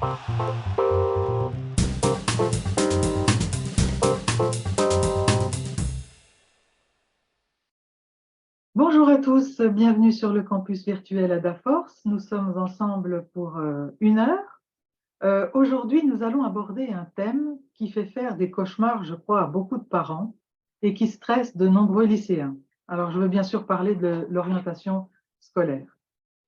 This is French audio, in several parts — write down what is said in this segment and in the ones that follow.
Bonjour à tous, bienvenue sur le campus virtuel Adaforce. Nous sommes ensemble pour 1 heure. Aujourd'hui, nous allons aborder un thème qui fait faire des cauchemars, je crois, à beaucoup de parents et qui stresse de nombreux lycéens. Alors, je veux bien sûr parler de l'orientation scolaire.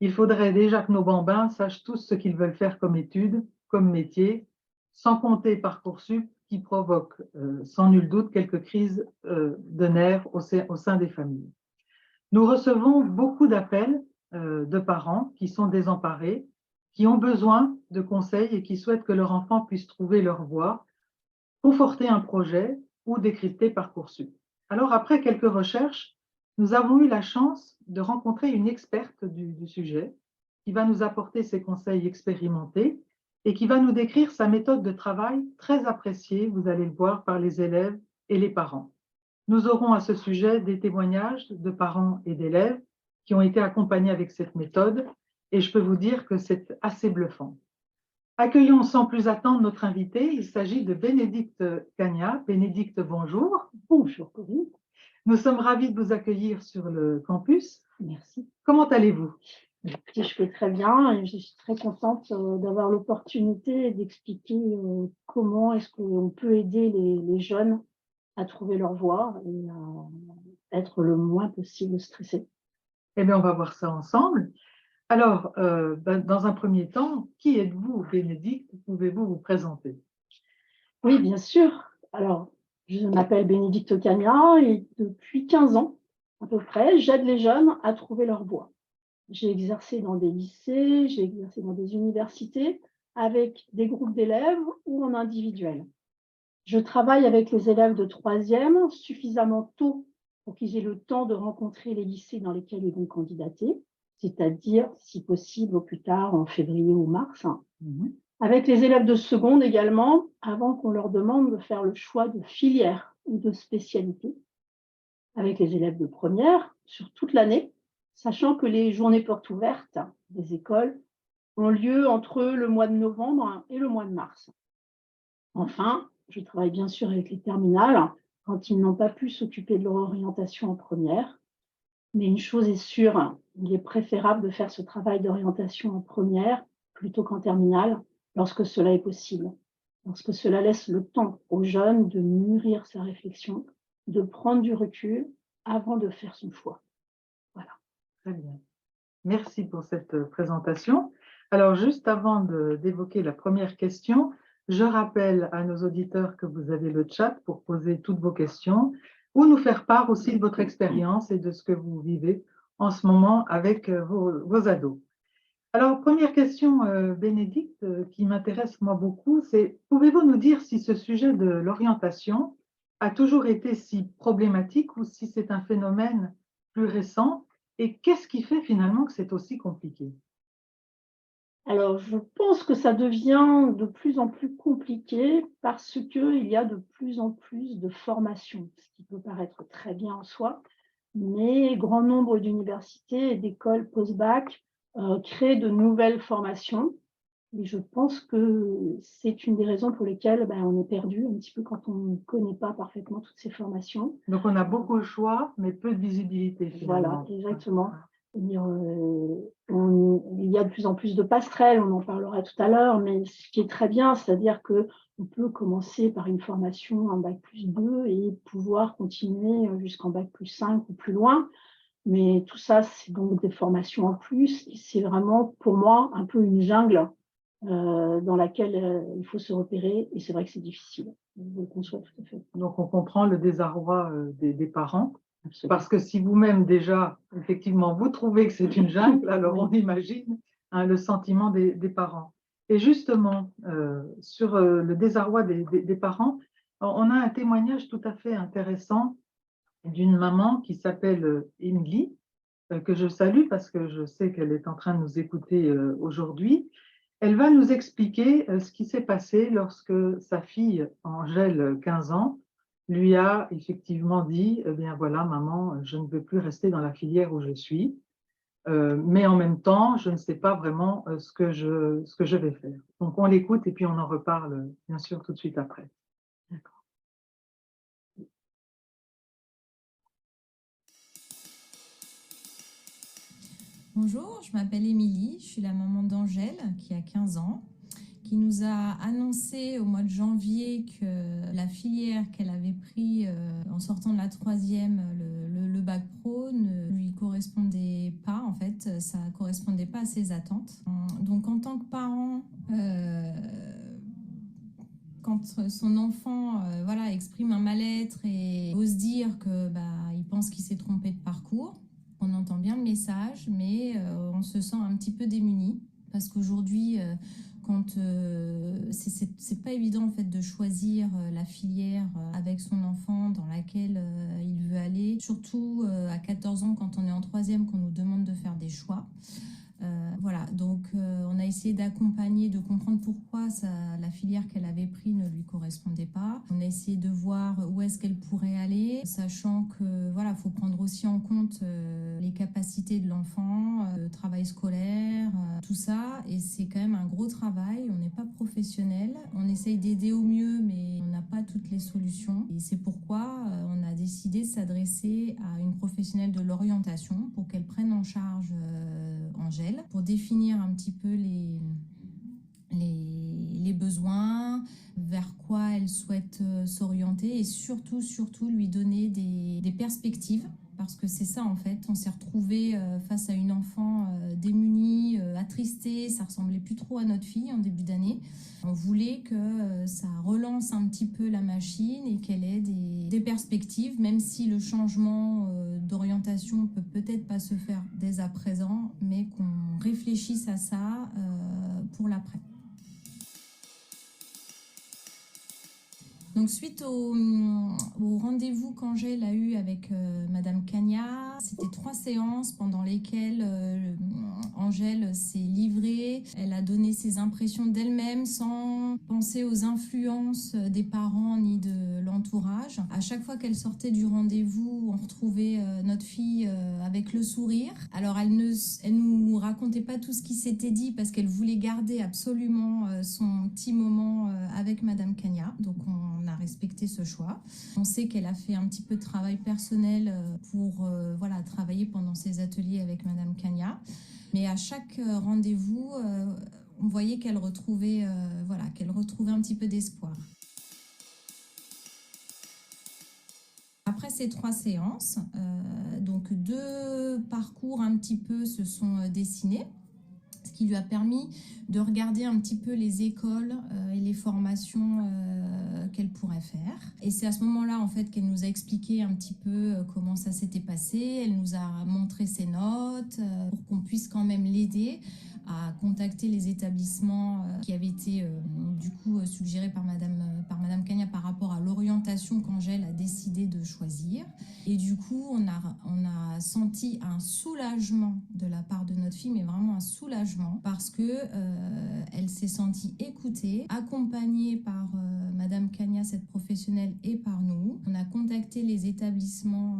Il faudrait déjà que nos bambins sachent tous ce qu'ils veulent faire comme études, comme métier, sans compter Parcoursup qui provoque sans nul doute quelques crises de nerfs au sein des familles. Nous recevons beaucoup d'appels de parents qui sont désemparés, qui ont besoin de conseils et qui souhaitent que leur enfant puisse trouver leur voie, conforter un projet ou décrypter Parcoursup. Alors, après quelques recherches, nous avons eu la chance de rencontrer une experte du sujet qui va nous apporter ses conseils expérimentés et qui va nous décrire sa méthode de travail très appréciée, vous allez le voir, par les élèves et les parents. Nous aurons à ce sujet des témoignages de parents et d'élèves qui ont été accompagnés avec cette méthode et je peux vous dire que c'est assez bluffant. Accueillons sans plus attendre notre invité. Il s'agit de Bénédicte Cagna. Bénédicte, bonjour. Bonjour Corinne. Nous sommes ravis de vous accueillir sur le campus. Merci. Comment allez-vous? Écoutez, je vais très bien et je suis très contente d'avoir l'opportunité d'expliquer comment est-ce qu'on peut aider les jeunes à trouver leur voie et à être le moins possible stressés. Eh bien, on va voir ça ensemble. Alors, dans un premier temps, qui êtes-vous, Bénédicte? Pouvez-vous vous présenter? Oui, bien sûr. Alors, je m'appelle Bénédicte Cagna et depuis 15 ans à peu près, j'aide les jeunes à trouver leur voie. J'ai exercé dans des lycées, j'ai exercé dans des universités avec des groupes d'élèves ou en individuel. Je travaille avec les élèves de 3e suffisamment tôt pour qu'ils aient le temps de rencontrer les lycées dans lesquels ils vont candidater, c'est-à-dire, si possible, au plus tard en février ou mars. Avec les élèves de seconde également, avant qu'on leur demande de faire le choix de filière ou de spécialité. Avec les élèves de première, sur toute l'année, sachant que les journées portes ouvertes des écoles ont lieu entre le mois de novembre et le mois de mars. Enfin, je travaille bien sûr avec les terminales quand ils n'ont pas pu s'occuper de leur orientation en première. Mais une chose est sûre, il est préférable de faire ce travail d'orientation en première plutôt qu'en terminale lorsque cela est possible. Lorsque cela laisse le temps aux jeunes de mûrir sa réflexion, de prendre du recul avant de faire son choix. Voilà. Très bien. Merci pour cette présentation. Alors, juste avant d'évoquer la première question, je rappelle à nos auditeurs que vous avez le chat pour poser toutes vos questions ou nous faire part aussi de votre expérience et de ce que vous vivez en ce moment avec vos ados. Alors, première question, Bénédicte, qui m'intéresse moi beaucoup, c'est pouvez-vous nous dire si ce sujet de l'orientation a toujours été si problématique ou si c'est un phénomène plus récent? Et qu'est-ce qui fait finalement que c'est aussi compliqué? Alors, je pense que ça devient de plus en plus compliqué parce qu'il y a de plus en plus de formations, ce qui peut paraître très bien en soi, mais grand nombre d'universités et d'écoles post-bac créent de nouvelles formations. Et je pense que c'est une des raisons pour lesquelles on est perdu un petit peu quand on ne connaît pas parfaitement toutes ces formations. Donc, on a beaucoup de choix, mais peu de visibilité finalement. Voilà, exactement. Il y a de plus en plus de passerelles, on en parlera tout à l'heure, mais ce qui est très bien, c'est-à-dire qu'on peut commencer par une formation en bac+2 et pouvoir continuer jusqu'en bac+5 ou plus loin. Mais tout ça, c'est donc des formations en plus. C'est vraiment, pour moi, un peu une jungle dans laquelle il faut se repérer. Et c'est vrai que c'est difficile. Je le conçois tout à fait. Donc, on comprend le désarroi des parents. Absolument. Parce que si vous-même déjà, effectivement, vous trouvez que c'est une jungle, alors Oui. on imagine le sentiment des parents. Et justement, sur le désarroi des parents, on a un témoignage tout à fait intéressant d'une maman qui s'appelle Emily, que je salue parce que je sais qu'elle est en train de nous écouter aujourd'hui. Elle va nous expliquer ce qui s'est passé lorsque sa fille, Angèle, 15 ans, lui a effectivement dit, eh bien voilà, maman, je ne veux plus rester dans la filière où je suis. mais en même temps, je ne sais pas vraiment ce que je vais faire. Donc, on l'écoute et puis on en reparle, bien sûr, tout de suite après. D'accord. Bonjour, je m'appelle Émilie, je suis la maman d'Angèle qui a 15 ans, qui nous a annoncé au mois de janvier que la filière qu'elle avait pris en sortant de la troisième, le bac pro, ne lui correspondait pas. En fait, ça ne correspondait pas à ses attentes. Donc en tant que parent, quand son enfant voilà, exprime un mal-être et ose dire que il pense qu'il s'est trompé de parcours, on entend bien le message, mais on se sent un petit peu démuni parce qu'aujourd'hui, quand c'est pas évident en fait de choisir la filière avec son enfant dans laquelle il veut aller, surtout à 14 ans quand on est en troisième, qu'on nous demande de faire des choix. Voilà, donc on a essayé d'accompagner, de comprendre pourquoi la filière qu'elle avait prise ne lui correspondait pas. On a essayé de voir où est-ce qu'elle pourrait aller, sachant que voilà, faut prendre aussi en compte les capacités de l'enfant, le travail scolaire, tout ça. Et c'est quand même un gros travail. On n'est pas professionnel. On essaye d'aider au mieux, mais on n'a pas toutes les solutions. Et c'est pourquoi on a décidé de s'adresser à une professionnelle de l'orientation pour qu'elle prenne en charge Angèle, pour définir un petit peu les besoins, vers quoi elle souhaite s'orienter et surtout lui donner des perspectives. Parce que c'est ça en fait, on s'est retrouvé face à une enfant démunie, attristée, ça ressemblait plus trop à notre fille en début d'année. On voulait que ça relance un petit peu la machine et qu'elle ait des perspectives, même si le changement d'orientation peut peut-être pas se faire dès à présent, mais qu'on réfléchisse à ça pour l'après. Donc suite au rendez-vous qu'Angèle a eu avec Madame Cagna, c'était 3 séances pendant lesquelles Angèle s'est livrée. Elle a donné ses impressions d'elle-même sans penser aux influences des parents ni de l'entourage. À chaque fois qu'elle sortait du rendez-vous, on retrouvait notre fille avec le sourire. Alors elle nous racontait pas tout ce qui s'était dit parce qu'elle voulait garder absolument son petit moment avec Madame Cagna. Donc on a respecté ce choix. On sait qu'elle a fait un petit peu de travail personnel pour voilà, travailler pendant ses ateliers avec Madame Cagna. Mais à chaque rendez-vous, on voyait qu'elle retrouvait, qu'elle retrouvait un petit peu d'espoir. Après ces 3 séances, donc 2 parcours un petit peu se sont dessinés, ce qui lui a permis de regarder un petit peu les écoles et les formations qu'elle pourrait faire. Et c'est à ce moment-là en fait qu'elle nous a expliqué un petit peu comment ça s'était passé. Elle nous a montré ses notes pour qu'on puisse quand même l'aider à contacter les établissements qui avaient été du coup suggérés par Madame Cagna par rapport à l'orientation qu'Angèle a décidé de choisir. Et du coup, on a senti un soulagement de la part de notre fille, mais vraiment un soulagement parce que elle s'est sentie écoutée, accompagnée par Madame Cagna, cette professionnelle, et par nous. On a contacté les établissements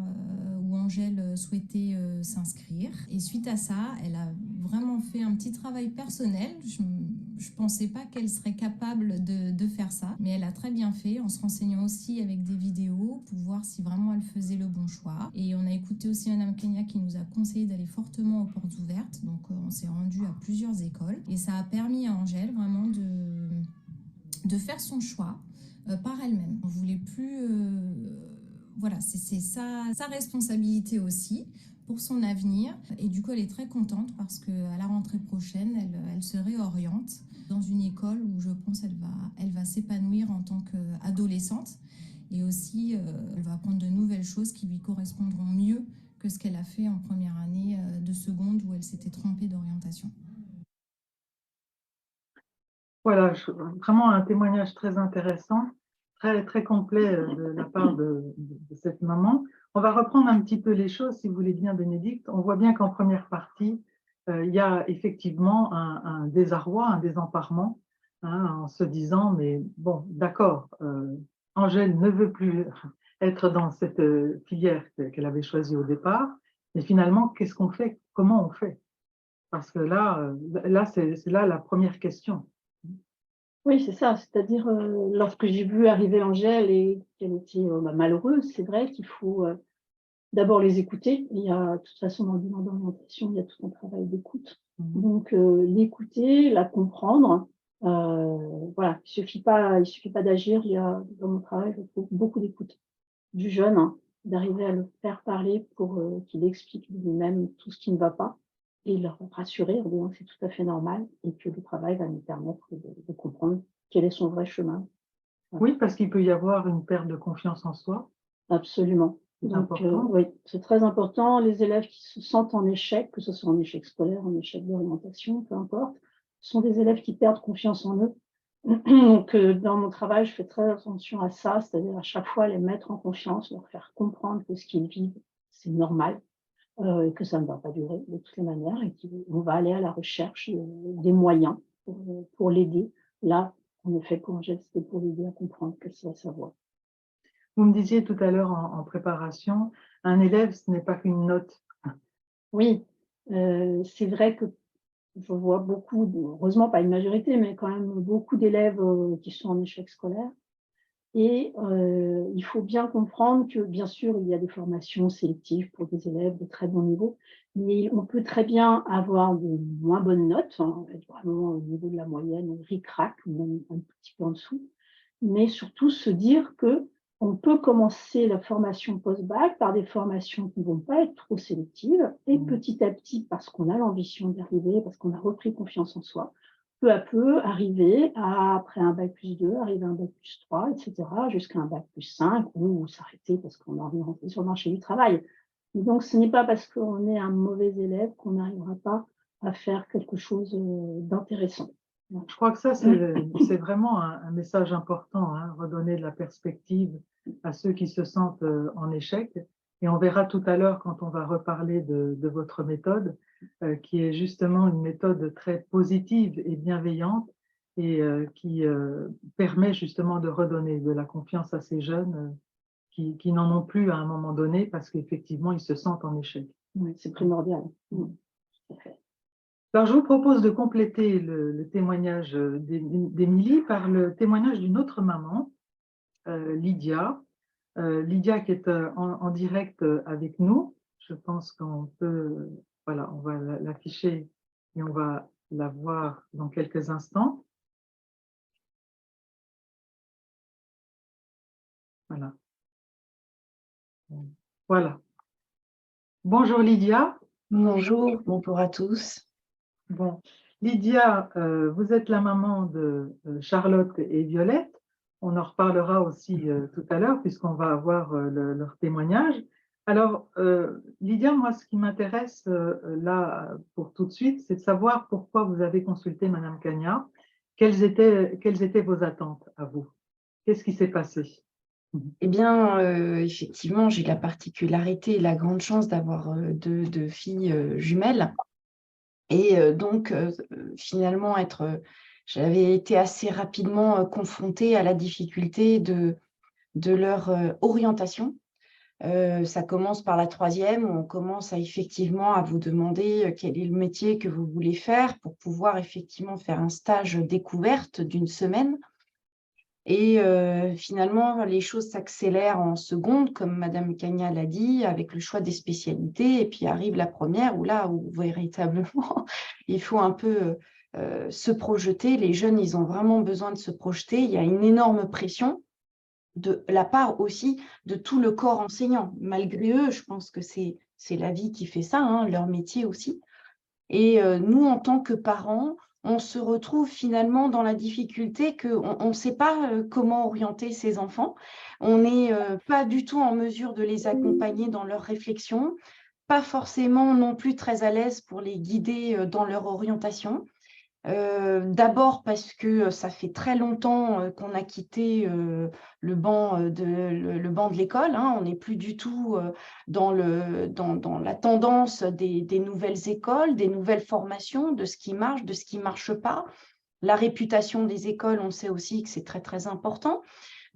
où Angèle souhaitait s'inscrire. Et suite à ça, elle a vraiment fait un petit travail personnel. Je ne pensais pas qu'elle serait capable de faire ça, mais elle a très bien fait en se renseignant aussi avec des vidéos pour voir si vraiment elle faisait le bon choix. Et on a écouté aussi Madame Cagna qui nous a conseillé d'aller fortement aux portes ouvertes. Donc on s'est rendu à plusieurs écoles et ça a permis à Angèle vraiment de faire son choix par elle-même. On ne voulait plus... voilà, c'est sa responsabilité aussi pour son avenir. Et du coup, elle est très contente parce qu'à la rentrée prochaine, elle se réoriente dans une école où je pense elle va s'épanouir en tant qu'adolescente. Et aussi, elle va apprendre de nouvelles choses qui lui correspondront mieux que ce qu'elle a fait en première année de seconde où elle s'était trompée d'orientation. Voilà, vraiment un témoignage très intéressant, très, très complet de la part de cette maman. On va reprendre un petit peu les choses, si vous voulez bien, Bénédicte. On voit bien qu'en première partie, il y a effectivement un désarroi, un désemparement, hein, en se disant, mais bon, d'accord, Angèle ne veut plus être dans cette filière qu'elle avait choisie au départ, mais finalement, qu'est-ce qu'on fait? comment on fait? Parce que là, c'est là la première question. Oui, c'est ça. C'est-à-dire, lorsque j'ai vu arriver Angèle et qu'elle était malheureuse, c'est vrai qu'il faut d'abord les écouter. Il y a, de toute façon, dans le bilan d'orientation, il y a tout un travail d'écoute. Donc, l'écouter, la comprendre. Voilà, il suffit pas d'agir. Il y a, dans mon travail, je trouve beaucoup d'écoute du jeune, hein, d'arriver à le faire parler pour qu'il explique lui-même tout ce qui ne va pas et le rassurer en disant que c'est tout à fait normal et que le travail va nous permettre de comprendre quel est son vrai chemin. Oui, parce qu'il peut y avoir une perte de confiance en soi. Absolument. C'est Donc, important. oui, c'est très important. Les élèves qui se sentent en échec, que ce soit en échec scolaire, en échec d'orientation, peu importe, sont des élèves qui perdent confiance en eux. Donc, dans mon travail, je fais très attention à ça, c'est-à-dire à chaque fois les mettre en confiance, leur faire comprendre que ce qu'ils vivent, c'est normal, et que ça ne va pas durer de toutes les manières, et qu'on va aller à la recherche des moyens pour l'aider. Là, en effet, pour Angèle, c'était pour l'aider à comprendre que c'est sa voie. Vous me disiez tout à l'heure en préparation, un élève, ce n'est pas qu'une note. Oui, c'est vrai que je vois beaucoup, heureusement pas une majorité, mais quand même beaucoup d'élèves qui sont en échec scolaire. Et il faut bien comprendre que, bien sûr, il y a des formations sélectives pour des élèves de très bon niveau, mais on peut très bien avoir de moins bonnes notes, hein, être vraiment au niveau de la moyenne, ric-rac, ou même un petit peu en dessous, mais surtout se dire que on peut commencer la formation post-bac par des formations qui ne vont pas être trop sélectives, et petit à petit, parce qu'on a l'ambition d'y arriver, parce qu'on a repris confiance en soi, peu à peu, arriver à, après un bac plus 2, arriver à un bac plus 3, etc., jusqu'à un bac plus 5, ou s'arrêter parce qu'on a envie de rentrer sur le marché du travail. Et donc, ce n'est pas parce qu'on est un mauvais élève qu'on n'arrivera pas à faire quelque chose d'intéressant. Je crois que ça, c'est vraiment un message important, hein, redonner de la perspective à ceux qui se sentent en échec. Et on verra tout à l'heure, quand on va reparler de votre méthode, qui est justement une méthode très positive et bienveillante et qui permet justement de redonner de la confiance à ces jeunes qui n'en ont plus à un moment donné parce qu'effectivement, ils se sentent en échec. Oui, c'est primordial. Tout à fait. Alors, je vous propose de compléter le témoignage d'Émilie par le témoignage d'une autre maman, Lydia. Lydia qui est en direct avec nous. Je pense qu'on peut, voilà, on va l'afficher et on va la voir dans quelques instants. Voilà. Voilà. Bonjour Lydia. Bonjour, bonjour à tous. Bon, Lydia, vous êtes la maman de Charlotte et Violette. On en reparlera aussi tout à l'heure puisqu'on va avoir leur témoignage. Alors, Lydia, moi, ce qui m'intéresse là pour tout de suite, c'est de savoir pourquoi vous avez consulté Madame Cagna. Quelles étaient vos attentes à vous? Qu'est-ce qui s'est passé? Eh bien, effectivement, j'ai la particularité et la grande chance d'avoir deux filles jumelles. Et donc, finalement, j'avais été assez rapidement confrontée à la difficulté de leur orientation. Ça commence par la troisième, où on commence effectivement à vous demander quel est le métier que vous voulez faire pour pouvoir effectivement faire un stage découverte d'une semaine. Et finalement, les choses s'accélèrent en seconde, comme Madame Cagna l'a dit, avec le choix des spécialités. Et puis arrive la première, où véritablement, il faut un peu se projeter. Les jeunes, ils ont vraiment besoin de se projeter. Il y a une énorme pression de la part aussi de tout le corps enseignant. Malgré eux, je pense que c'est la vie qui fait ça, hein, leur métier aussi. Et nous, en tant que parents, on se retrouve finalement dans la difficulté qu'on ne sait pas comment orienter ces enfants. On n'est pas du tout en mesure de les accompagner dans leur réflexion, pas forcément non plus très à l'aise pour les guider dans leur orientation. D'abord parce que ça fait très longtemps qu'on a quitté le banc de l'école, hein. On n'est plus du tout dans la tendance des nouvelles écoles, des nouvelles formations, de ce qui marche, de ce qui ne marche pas. La réputation des écoles, on sait aussi que c'est très, très important.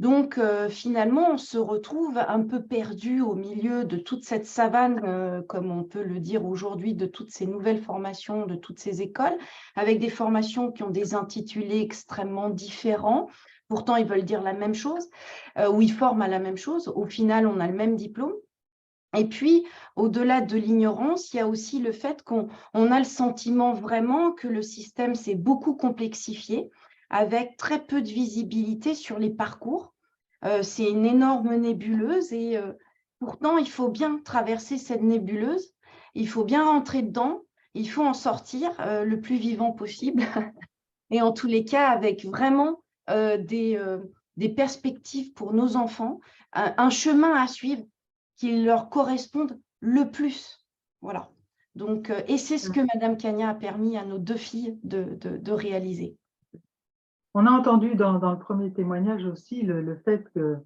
Donc, finalement, on se retrouve un peu perdu au milieu de toute cette savane, comme on peut le dire aujourd'hui, de toutes ces nouvelles formations, de toutes ces écoles, avec des formations qui ont des intitulés extrêmement différents. Pourtant, ils veulent dire la même chose, ou ils forment à la même chose. Au final, on a le même diplôme. Et puis, au-delà de l'ignorance, il y a aussi le fait qu'on a le sentiment vraiment que le système s'est beaucoup complexifié, avec très peu de visibilité sur les parcours. C'est une énorme nébuleuse et pourtant, il faut bien traverser cette nébuleuse, il faut bien rentrer dedans, il faut en sortir le plus vivant possible. Et en tous les cas, avec vraiment des perspectives pour nos enfants, un chemin à suivre qui leur corresponde le plus. Voilà. Donc, et c'est ce que Madame Cagna a permis à nos 2 filles de réaliser. On a entendu dans le premier témoignage aussi le fait que,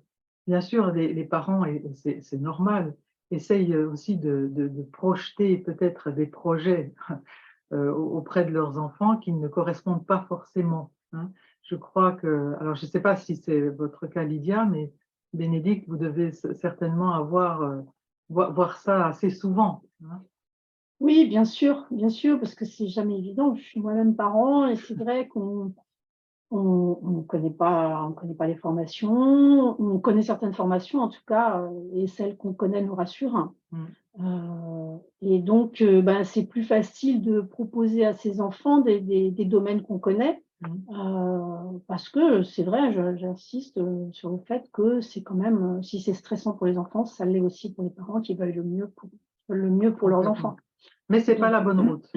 bien sûr, les parents, et c'est normal, essayent aussi de projeter peut-être des projets auprès de leurs enfants qui ne correspondent pas forcément, hein. Je crois que, alors je ne sais pas si c'est votre cas, Lydia, mais Bénédicte, vous devez certainement voir ça assez souvent, hein. Oui, bien sûr, parce que c'est jamais évident. Je suis moi-même parent et c'est vrai qu'on ne connaît pas les formations. On connaît certaines formations, en tout cas, et celles qu'on connaît nous rassurent. Et donc, ben, c'est plus facile de proposer à ses enfants des domaines qu'on connaît, parce que c'est vrai, j'insiste sur le fait que c'est quand même, si c'est stressant pour les enfants, ça l'est aussi pour les parents qui veulent le mieux pour leurs enfants. Mais ce n'est pas la bonne route.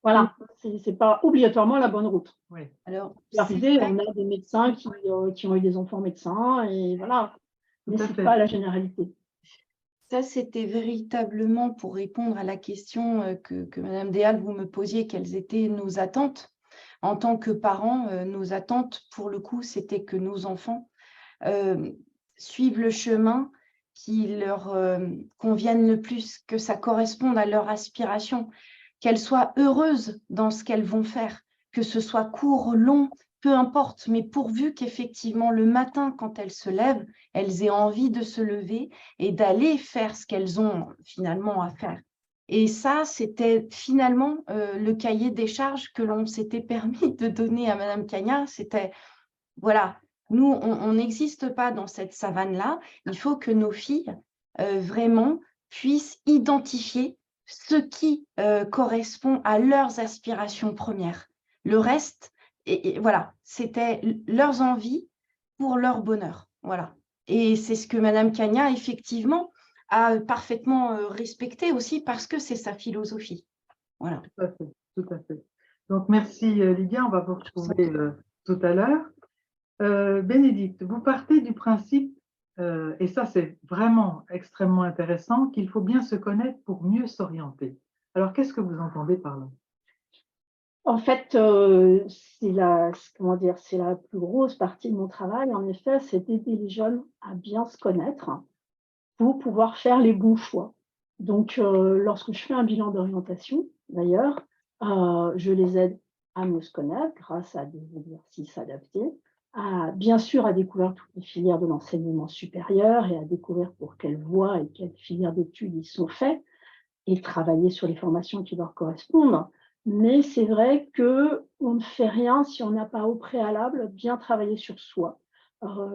Voilà, c'est pas obligatoirement la bonne route. Oui. Alors, On a des médecins qui ont eu des enfants médecins, et voilà, mais ce n'est pas la généralité. Ça, c'était véritablement pour répondre à la question que Madame Déal, vous me posiez, quelles étaient nos attentes. En tant que parents, nos attentes, pour le coup, c'était que nos enfants suivent le chemin qui leur convienne le plus, que ça corresponde à leur aspiration, qu'elles soient heureuses dans ce qu'elles vont faire, que ce soit court, long, peu importe, mais pourvu qu'effectivement le matin, quand elles se lèvent, elles aient envie de se lever et d'aller faire ce qu'elles ont finalement à faire. Et ça, c'était finalement le cahier des charges que l'on s'était permis de donner à Madame Cagna. C'était, voilà, nous, on n'existe pas dans cette savane-là. Il faut que nos filles, vraiment, puissent identifier ce qui correspond à leurs aspirations premières. Le reste, et voilà, c'était leurs envies pour leur bonheur. Voilà. Et c'est ce que Madame Cagna, effectivement, a parfaitement respecté aussi parce que c'est sa philosophie. Voilà. Tout à fait, tout à fait. Donc, merci Lydia, on va vous retrouver tout à l'heure. Bénédicte, vous partez du principe, et ça c'est vraiment extrêmement intéressant, qu'il faut bien se connaître pour mieux s'orienter. Alors, qu'est-ce que vous entendez par là? En fait, c'est la plus grosse partie de mon travail, en effet, c'est d'aider les jeunes à bien se connaître pour pouvoir faire les bons choix. Donc, lorsque je fais un bilan d'orientation, d'ailleurs, je les aide à mieux se connaître grâce à des exercices adaptés, bien sûr, à découvrir toutes les filières de l'enseignement supérieur et à découvrir pour quelles voies et quelles filières d'études ils sont faits, et travailler sur les formations qui leur correspondent. Mais c'est vrai qu'on ne fait rien si on n'a pas au préalable bien travaillé sur soi.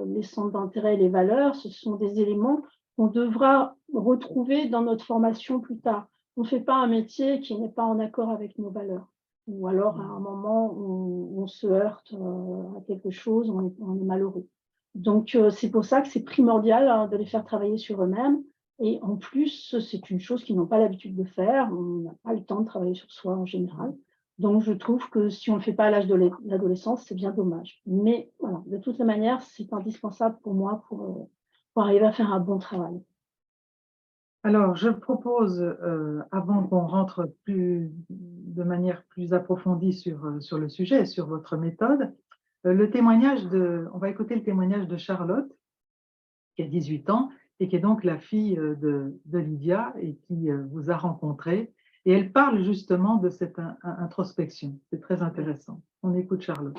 Les centres d'intérêt et les valeurs, ce sont des éléments qu'on devra retrouver dans notre formation plus tard. On ne fait pas un métier qui n'est pas en accord avec nos valeurs. Ou alors, à un moment où on se heurte à quelque chose, on est malheureux. Donc, c'est pour ça que c'est primordial de les faire travailler sur eux-mêmes. Et en plus, c'est une chose qu'ils n'ont pas l'habitude de faire. On n'a pas le temps de travailler sur soi en général. Donc, je trouve que si on ne le fait pas à l'âge de l'adolescence, c'est bien dommage. Mais voilà, de toutes les manières, c'est indispensable pour moi pour arriver à faire un bon travail. Alors, je propose, avant qu'on rentre de manière plus approfondie sur le sujet, sur votre méthode, on va écouter le témoignage de Charlotte, qui a 18 ans, et qui est donc la fille de Lydia et qui vous a rencontré. Et elle parle justement de cette introspection. C'est très intéressant. On écoute Charlotte.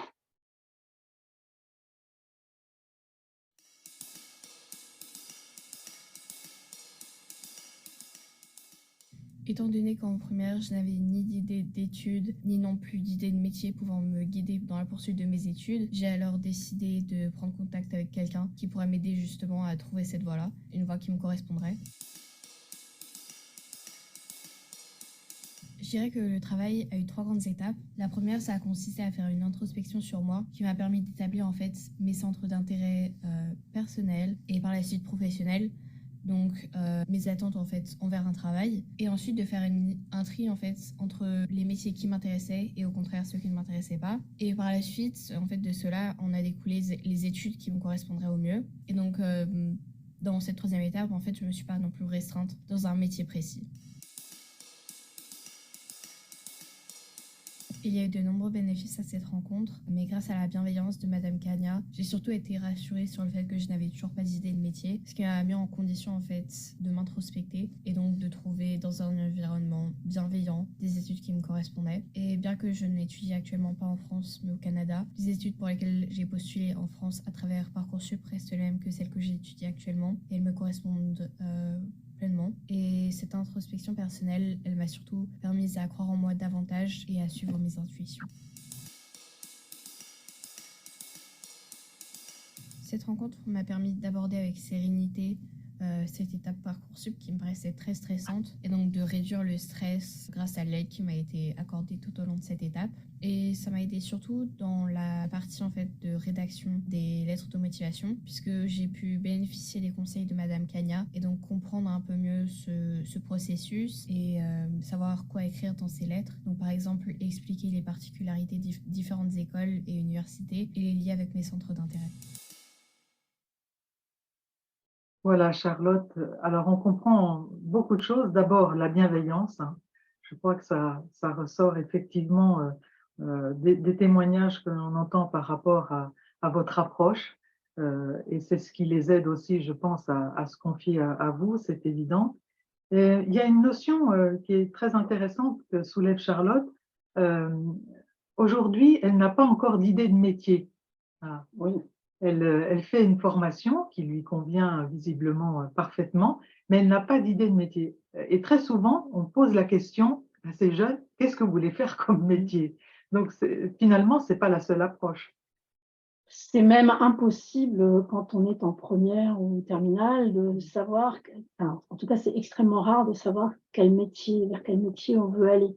Étant donné qu'en première, je n'avais ni d'idée d'études, ni non plus d'idée de métier pouvant me guider dans la poursuite de mes études, j'ai alors décidé de prendre contact avec quelqu'un qui pourrait m'aider justement à trouver cette voie-là, une voie qui me correspondrait. Je dirais que le travail a eu 3 grandes étapes. La première, ça a consisté à faire une introspection sur moi qui m'a permis d'établir en fait mes centres d'intérêt personnels et par la suite professionnels. Donc mes attentes en fait envers un travail et ensuite de faire un tri en fait entre les métiers qui m'intéressaient et au contraire ceux qui ne m'intéressaient pas. Et par la suite en fait de cela on a découlé les études qui me correspondraient au mieux. Et donc dans cette troisième étape en fait je me suis pas non plus restreinte dans un métier précis. Il y a eu de nombreux bénéfices à cette rencontre, mais grâce à la bienveillance de Madame Kania, j'ai surtout été rassurée sur le fait que je n'avais toujours pas d'idée de métier, ce qui m'a mis en condition en fait de m'introspecter et donc de trouver dans un environnement bienveillant des études qui me correspondaient. Et bien que je n'étudie actuellement pas en France mais au Canada, les études pour lesquelles j'ai postulé en France à travers Parcoursup restent les mêmes que celles que j'étudie actuellement et elles me correspondent pleinement. Et cette introspection personnelle, elle m'a surtout permis à croire en moi davantage et à suivre mes intuitions. Cette rencontre m'a permis d'aborder avec sérénité cette étape Parcoursup qui me paraissait très stressante et donc de réduire le stress grâce à l'aide qui m'a été accordée tout au long de cette étape. Et ça m'a aidé surtout dans la partie en fait de rédaction des lettres de motivation puisque j'ai pu bénéficier des conseils de Madame Kania et donc comprendre un peu mieux ce processus et savoir quoi écrire dans ces lettres. Donc par exemple expliquer les particularités des différentes écoles et universités et les lier avec mes centres d'intérêt. Voilà, Charlotte. Alors, on comprend beaucoup de choses. D'abord, la bienveillance. Je crois que ça ressort effectivement des témoignages que l'on entend par rapport à votre approche. Et c'est ce qui les aide aussi, je pense, à se confier à vous, c'est évident. Et il y a une notion qui est très intéressante que soulève Charlotte. Euh, Aujourd'hui, elle n'a pas encore d'idée de métier. Voilà. Oui. Elle fait une formation qui lui convient visiblement parfaitement, mais elle n'a pas d'idée de métier. Et très souvent, on pose la question à ces jeunes, qu'est-ce que vous voulez faire comme métier? Donc finalement, ce n'est pas la seule approche. C'est même impossible quand on est en première ou terminale de savoir, enfin, en tout cas c'est extrêmement rare de savoir vers quel métier on veut aller.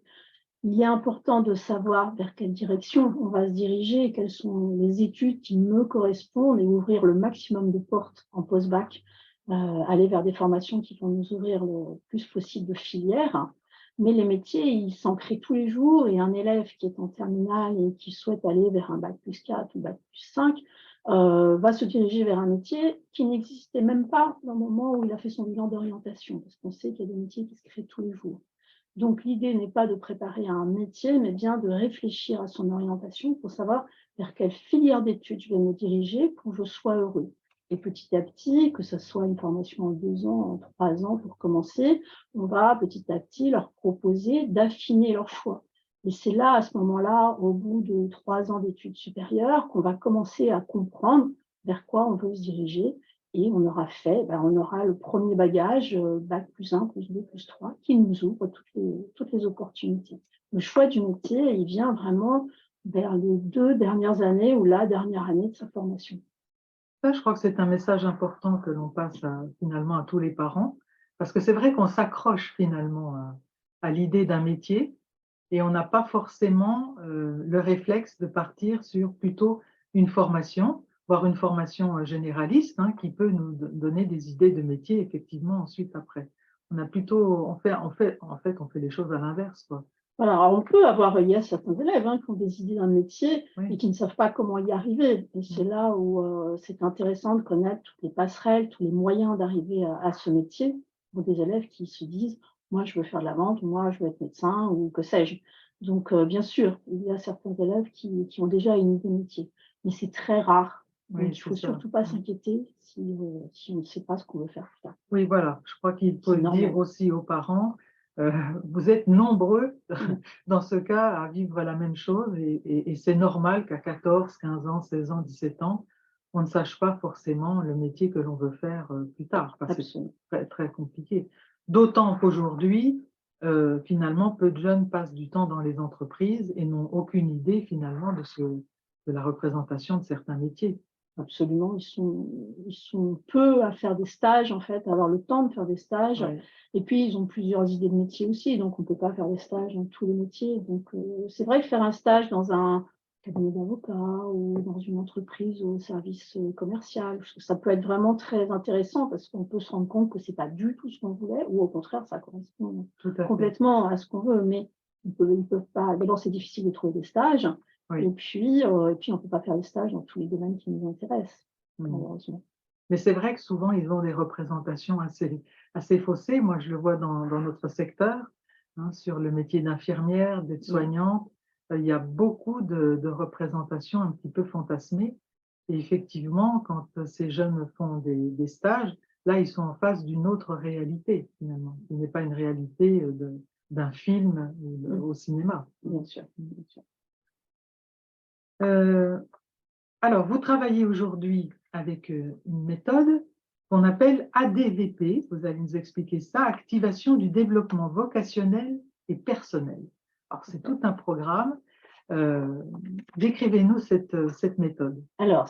Il est important de savoir vers quelle direction on va se diriger, quelles sont les études qui me correspondent et ouvrir le maximum de portes en post-bac, aller vers des formations qui vont nous ouvrir le plus possible de filières. Mais les métiers, ils s'en créent tous les jours et un élève qui est en terminale et qui souhaite aller vers un bac plus 4 ou bac plus 5 va se diriger vers un métier qui n'existait même pas au moment où il a fait son bilan d'orientation, parce qu'on sait qu'il y a des métiers qui se créent tous les jours. Donc, l'idée n'est pas de préparer à un métier, mais bien de réfléchir à son orientation pour savoir vers quelle filière d'études je vais me diriger pour que je sois heureux. Et petit à petit, que ce soit une formation en 2 ans, en 3 ans pour commencer, on va petit à petit leur proposer d'affiner leur choix. Et c'est là, à ce moment-là, au bout de 3 ans d'études supérieures, qu'on va commencer à comprendre vers quoi on veut se diriger. Et on aura le premier bagage, bac plus 1, plus 2, plus 3, qui nous ouvre toutes les opportunités. Le choix du métier, il vient vraiment vers les 2 dernières années ou la dernière année de sa formation. Ça, je crois que c'est un message important que l'on passe finalement à tous les parents, parce que c'est vrai qu'on s'accroche finalement à l'idée d'un métier et on n'a pas forcément le réflexe de partir sur plutôt une formation, voire une formation généraliste qui peut nous donner des idées de métier effectivement ensuite après. On a plutôt, en fait, on fait les choses à l'inverse, quoi. Voilà, alors il y a certains élèves qui ont des idées d'un métier Oui. et qui ne savent pas comment y arriver. Et c'est là où c'est intéressant de connaître toutes les passerelles, tous les moyens d'arriver à ce métier. Pour des élèves qui se disent, moi je veux faire de la vente, moi je veux être médecin ou que sais-je. Donc bien sûr, il y a certains élèves qui ont déjà une idée de métier, mais c'est très rare. Donc Oui, il ne faut c'est ça. surtout pas s'inquiéter si on ne sait pas ce qu'on veut faire plus tard. Oui, voilà. Je crois qu'il faut C'est le normal. dire aussi aux parents. Vous êtes nombreux dans ce cas à vivre la même chose et c'est normal qu'à 14, 15 ans, 16 ans, 17 ans, on ne sache pas forcément le métier que l'on veut faire plus tard. Parce que c'est Absolument. très, très compliqué. D'autant qu'aujourd'hui, finalement, peu de jeunes passent du temps dans les entreprises et n'ont aucune idée finalement de la représentation de certains métiers. Absolument, ils sont peu à faire des stages, en fait, à avoir le temps de faire des stages. Ouais. Et puis, ils ont plusieurs idées de métiers aussi, donc on ne peut pas faire des stages dans tous les métiers. Donc, c'est vrai que faire un stage dans un cabinet d'avocat ou dans une entreprise au service commercial, ça peut être vraiment très intéressant parce qu'on peut se rendre compte que ce n'est pas du tout ce qu'on voulait, ou au contraire, ça correspond Tout à fait. complètement à ce qu'on veut. Mais ils peuvent pas. D'abord, c'est difficile de trouver des stages. Oui. Et puis, on ne peut pas faire des stages dans tous les domaines qui nous intéressent, malheureusement. Mais c'est vrai que souvent, ils ont des représentations assez faussées. Moi, je le vois dans notre secteur, hein, sur le métier d'infirmière, d'aide-soignante. Il y a beaucoup de représentations un petit peu fantasmées. Et effectivement, quand ces jeunes font des stages, là, ils sont en face d'une autre réalité, finalement. Ce n'est pas une réalité d'un film au cinéma. Bien sûr, bien sûr. Alors, vous travaillez aujourd'hui avec une méthode qu'on appelle ADVP. Vous allez nous expliquer ça, Activation du développement vocationnel et personnel. Alors, c'est tout un programme. Décrivez-nous cette méthode. Alors,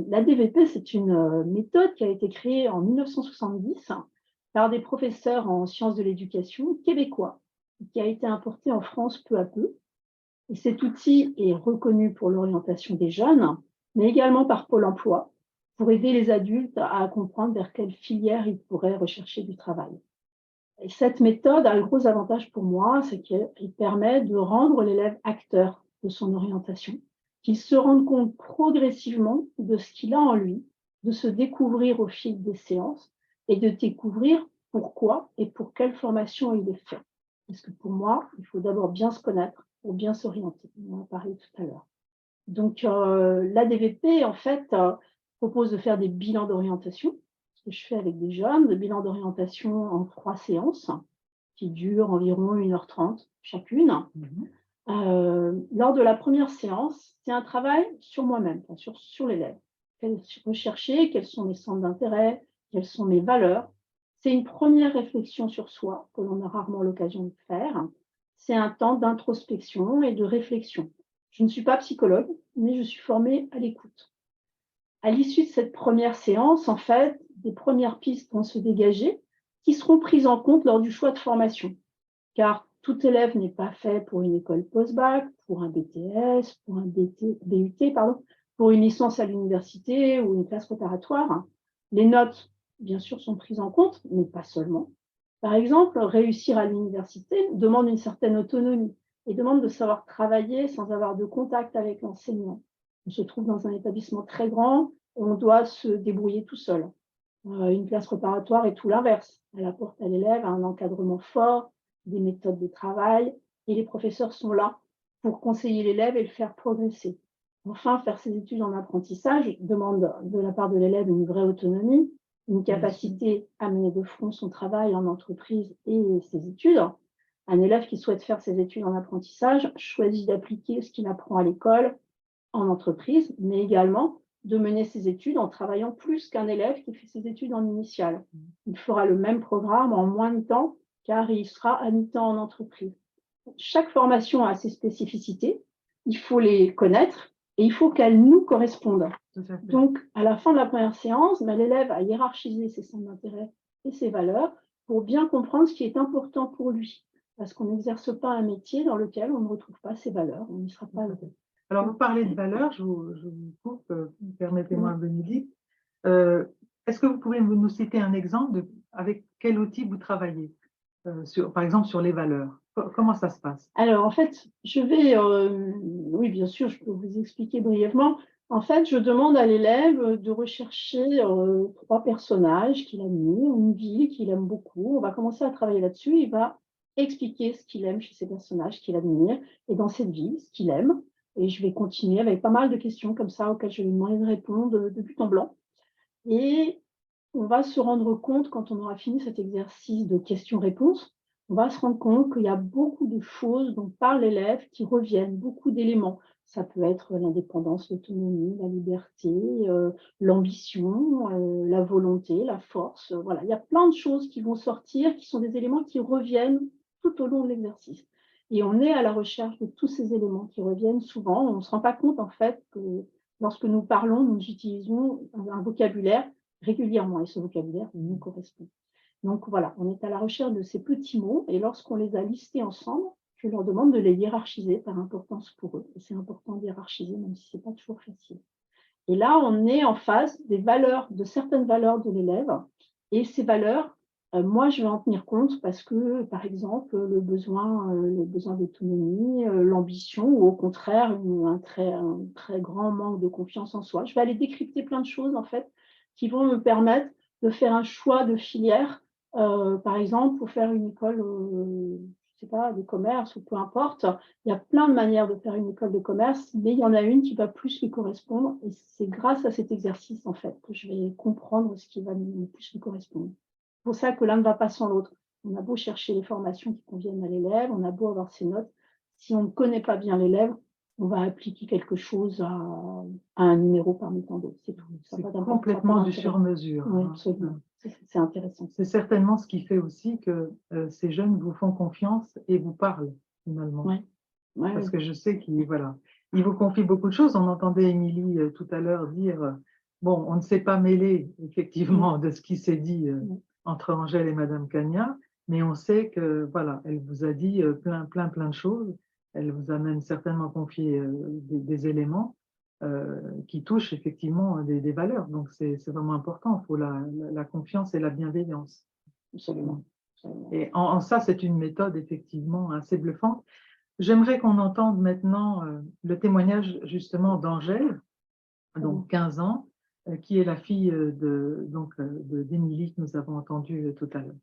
l'ADVP, c'est une méthode qui a été créée en 1970 par des professeurs en sciences de l'éducation québécois, qui a été importée en France peu à peu. Et cet outil est reconnu pour l'orientation des jeunes, mais également par Pôle emploi, pour aider les adultes à comprendre vers quelle filière ils pourraient rechercher du travail. Et cette méthode a le gros avantage pour moi, c'est qu'elle permet de rendre l'élève acteur de son orientation, qu'il se rende compte progressivement de ce qu'il a en lui, de se découvrir au fil des séances et de découvrir pourquoi et pour quelle formation il est fait. Parce que pour moi, il faut d'abord bien se connaître pour bien s'orienter. On en a parlé tout à l'heure. Donc, l'ADVP, en fait, propose de faire des bilans d'orientation, ce que je fais avec des jeunes, des bilans d'orientation en 3 séances qui durent environ 1h30 chacune. Lors de la première séance, c'est un travail sur moi-même, sur l'élève. Rechercher quels sont mes centres d'intérêt, quelles sont mes valeurs. C'est une première réflexion sur soi que l'on a rarement l'occasion de faire. C'est un temps d'introspection et de réflexion. Je ne suis pas psychologue, mais je suis formée à l'écoute. À l'issue de cette première séance, en fait, des premières pistes vont se dégager qui seront prises en compte lors du choix de formation. Car tout élève n'est pas fait pour une école post-bac, pour un BTS, pour un BUT, pour une licence à l'université ou une classe préparatoire. Les notes, bien sûr, sont prises en compte, mais pas seulement. Par exemple, réussir à l'université demande une certaine autonomie et demande de savoir travailler sans avoir de contact avec l'enseignant. On se trouve dans un établissement très grand et on doit se débrouiller tout seul. Une classe préparatoire est tout l'inverse. Elle apporte à l'élève un encadrement fort, des méthodes de travail, et les professeurs sont là pour conseiller l'élève et le faire progresser. Enfin, faire ses études en apprentissage demande de la part de l'élève une vraie autonomie, une capacité à mener de front son travail en entreprise et ses études. Un élève qui souhaite faire ses études en apprentissage choisit d'appliquer ce qu'il apprend à l'école en entreprise, mais également de mener ses études en travaillant plus qu'un élève qui fait ses études en initiale. Il fera le même programme en moins de temps car il sera à mi-temps en entreprise. Chaque formation a ses spécificités, il faut les connaître et il faut qu'elles nous correspondent. Donc, à la fin de la première séance, l'élève a hiérarchisé ses centres d'intérêt et ses valeurs pour bien comprendre ce qui est important pour lui. Parce qu'on n'exerce pas un métier dans lequel on ne retrouve pas ses valeurs, on n'y sera pas heureux. Alors, vous parlez de valeurs, je vous coupe, permettez-moi, Bénédicte. Est-ce que vous pouvez nous citer un exemple avec quel outil vous travaillez, par exemple sur les valeurs? Comment ça se passe? Alors, en fait, oui, bien sûr, je peux vous expliquer brièvement. En fait, je demande à l'élève de rechercher 3 personnages qu'il admire, une ville qu'il aime beaucoup. On va commencer à travailler là-dessus. Il va expliquer ce qu'il aime chez ces personnages qu'il admire et dans cette ville, ce qu'il aime. Et je vais continuer avec pas mal de questions comme ça auxquelles je vais lui demander de répondre de but en blanc. Et on va se rendre compte, quand on aura fini cet exercice de questions-réponses, on va se rendre compte qu'il y a beaucoup de choses dont parle l'élève qui reviennent, beaucoup d'éléments. Ça peut être l'indépendance, l'autonomie, la liberté, l'ambition, la volonté, la force. Voilà, il y a plein de choses qui vont sortir, qui sont des éléments qui reviennent tout au long de l'exercice. Et on est à la recherche de tous ces éléments qui reviennent souvent. On ne se rend pas compte, en fait, que lorsque nous parlons, nous utilisons un vocabulaire régulièrement et ce vocabulaire nous correspond. Donc voilà, on est à la recherche de ces petits mots et lorsqu'on les a listés ensemble, je leur demande de les hiérarchiser par importance pour eux. Et c'est important de hiérarchiser, même si ce n'est pas toujours facile. Et là, on est en face des valeurs, de certaines valeurs de l'élève. Et ces valeurs, moi, je vais en tenir compte parce que, par exemple, le besoin d'autonomie, l'ambition, ou au contraire, un très grand manque de confiance en soi. Je vais aller décrypter plein de choses, en fait, qui vont me permettre de faire un choix de filière, par exemple, pour faire une école, je sais pas, de commerce ou peu importe. Il y a plein de manières de faire une école de commerce, mais il y en a une qui va plus lui correspondre. Et c'est grâce à cet exercice, en fait, que je vais comprendre ce qui va le plus lui correspondre. C'est pour ça que l'un ne va pas sans l'autre. On a beau chercher les formations qui conviennent à l'élève, on a beau avoir ses notes. Si on ne connaît pas bien l'élève, on va appliquer quelque chose à un numéro parmi tant d'autres. C'est tout. C'est complètement du sur-mesure. Oui, absolument. C'est intéressant. C'est certainement ce qui fait aussi que ces jeunes vous font confiance et vous parlent, finalement. Oui. Ouais, Parce que je sais qu'ils vous confient beaucoup de choses. On entendait Émilie tout à l'heure dire, bon, on ne s'est pas mêlé, effectivement, de ce qui s'est dit entre Angèle et Madame Cagna, mais on sait que, voilà, elle vous a dit plein de choses. Elle vous a même certainement confié des éléments qui touchent effectivement des valeurs. Donc, c'est vraiment important. Il faut la confiance et la bienveillance. absolument. Et en ça, c'est une méthode effectivement assez bluffante. J'aimerais qu'on entende maintenant le témoignage justement d'Angèle, donc 15 ans, qui est la fille d'Émilie que nous avons entendue tout à l'heure.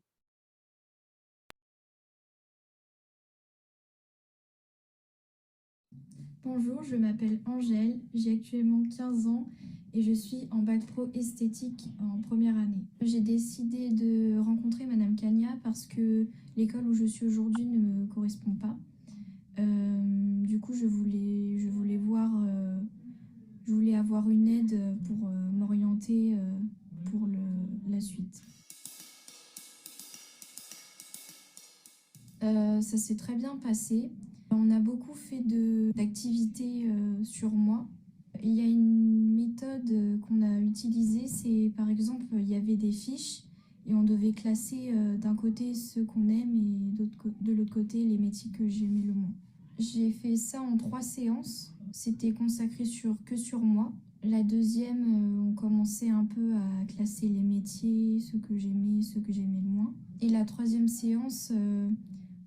Bonjour, je m'appelle Angèle, j'ai actuellement 15 ans et je suis en bac pro esthétique en première année. J'ai décidé de rencontrer Madame Cagna parce que l'école où je suis aujourd'hui ne me correspond pas. Du coup, je voulais avoir une aide pour m'orienter pour la suite. Ça s'est très bien passé. On a beaucoup fait d'activités sur moi. Il y a une méthode qu'on a utilisée, c'est par exemple, il y avait des fiches et on devait classer d'un côté ceux qu'on aime et de l'autre côté les métiers que j'aimais le moins. J'ai fait ça en 3 séances. C'était consacré que sur moi. La deuxième, on commençait un peu à classer les métiers, ceux que j'aimais le moins. Et la troisième séance,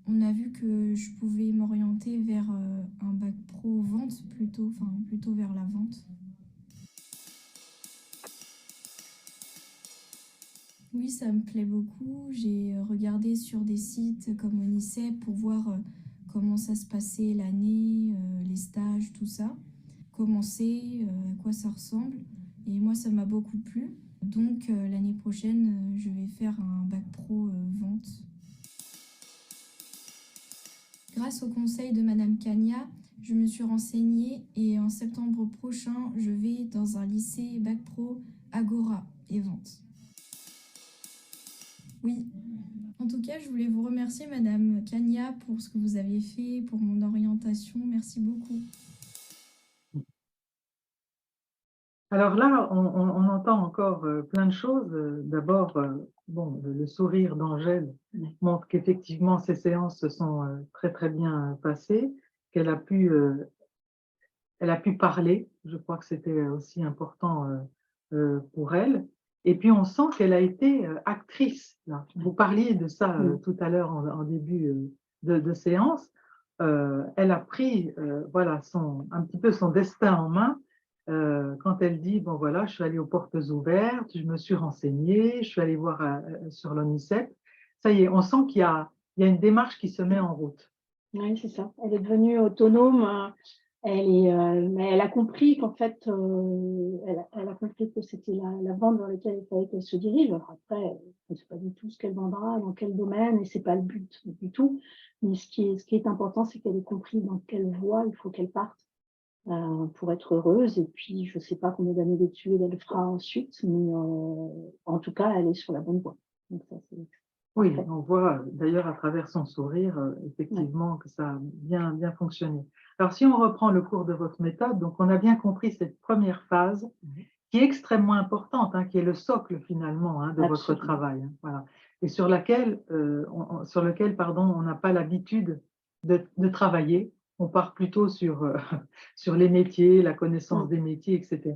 on a vu que je pouvais m'orienter vers un bac pro vente plutôt vers la vente. Oui, ça me plaît beaucoup. J'ai regardé sur des sites comme Onicep pour voir comment ça se passait l'année, les stages, tout ça. Comment c'est, à quoi ça ressemble. Et moi, ça m'a beaucoup plu. Donc, l'année prochaine, je vais faire un bac pro vente. Grâce au conseil de Madame Cagna, je me suis renseignée et en septembre prochain, je vais dans un lycée bac pro Agora et vente. Oui. En tout cas, je voulais vous remercier Madame Cagna pour ce que vous avez fait, pour mon orientation. Merci beaucoup. Alors là, on entend encore plein de choses. D'abord, le sourire d'Angèle montre qu'effectivement ces séances se sont très bien passées, qu'elle a pu parler. Je crois que c'était aussi important pour elle. Et puis on sent qu'elle a été actrice. Là. Vous parliez de ça tout à l'heure en début de séance. Elle a pris un petit peu son destin en main. Quand elle dit, bon voilà, je suis allée aux portes ouvertes, je me suis renseignée, je suis allée voir sur l'ONICEP, ça y est, on sent qu'il y a une démarche qui se met en route. Oui, c'est ça. Elle est devenue autonome. Elle a compris qu'en fait, elle a compris que c'était la vente dans laquelle il fallait qu'elle se dirige. Alors après, je ne sais pas du tout ce qu'elle vendra, dans quel domaine, et ce n'est pas le but du tout. Mais ce qui est important, c'est qu'elle ait compris dans quelle voie il faut qu'elle parte pour être heureuse. Et puis, je ne sais pas combien d'années d'études elle fera ensuite, mais en tout cas, elle est sur la bonne voie. Donc ça, Oui, en fait. on voit d'ailleurs à travers son sourire, effectivement, que ça a bien fonctionné. Alors, si on reprend le cours de votre méthode, donc on a bien compris cette première phase qui est extrêmement importante, hein, qui est le socle finalement hein, de votre Absolument. travail. Hein, voilà. Et sur lequel, pardon, on n'a pas l'habitude de travailler. On part plutôt sur, sur les métiers, la connaissance des métiers, etc.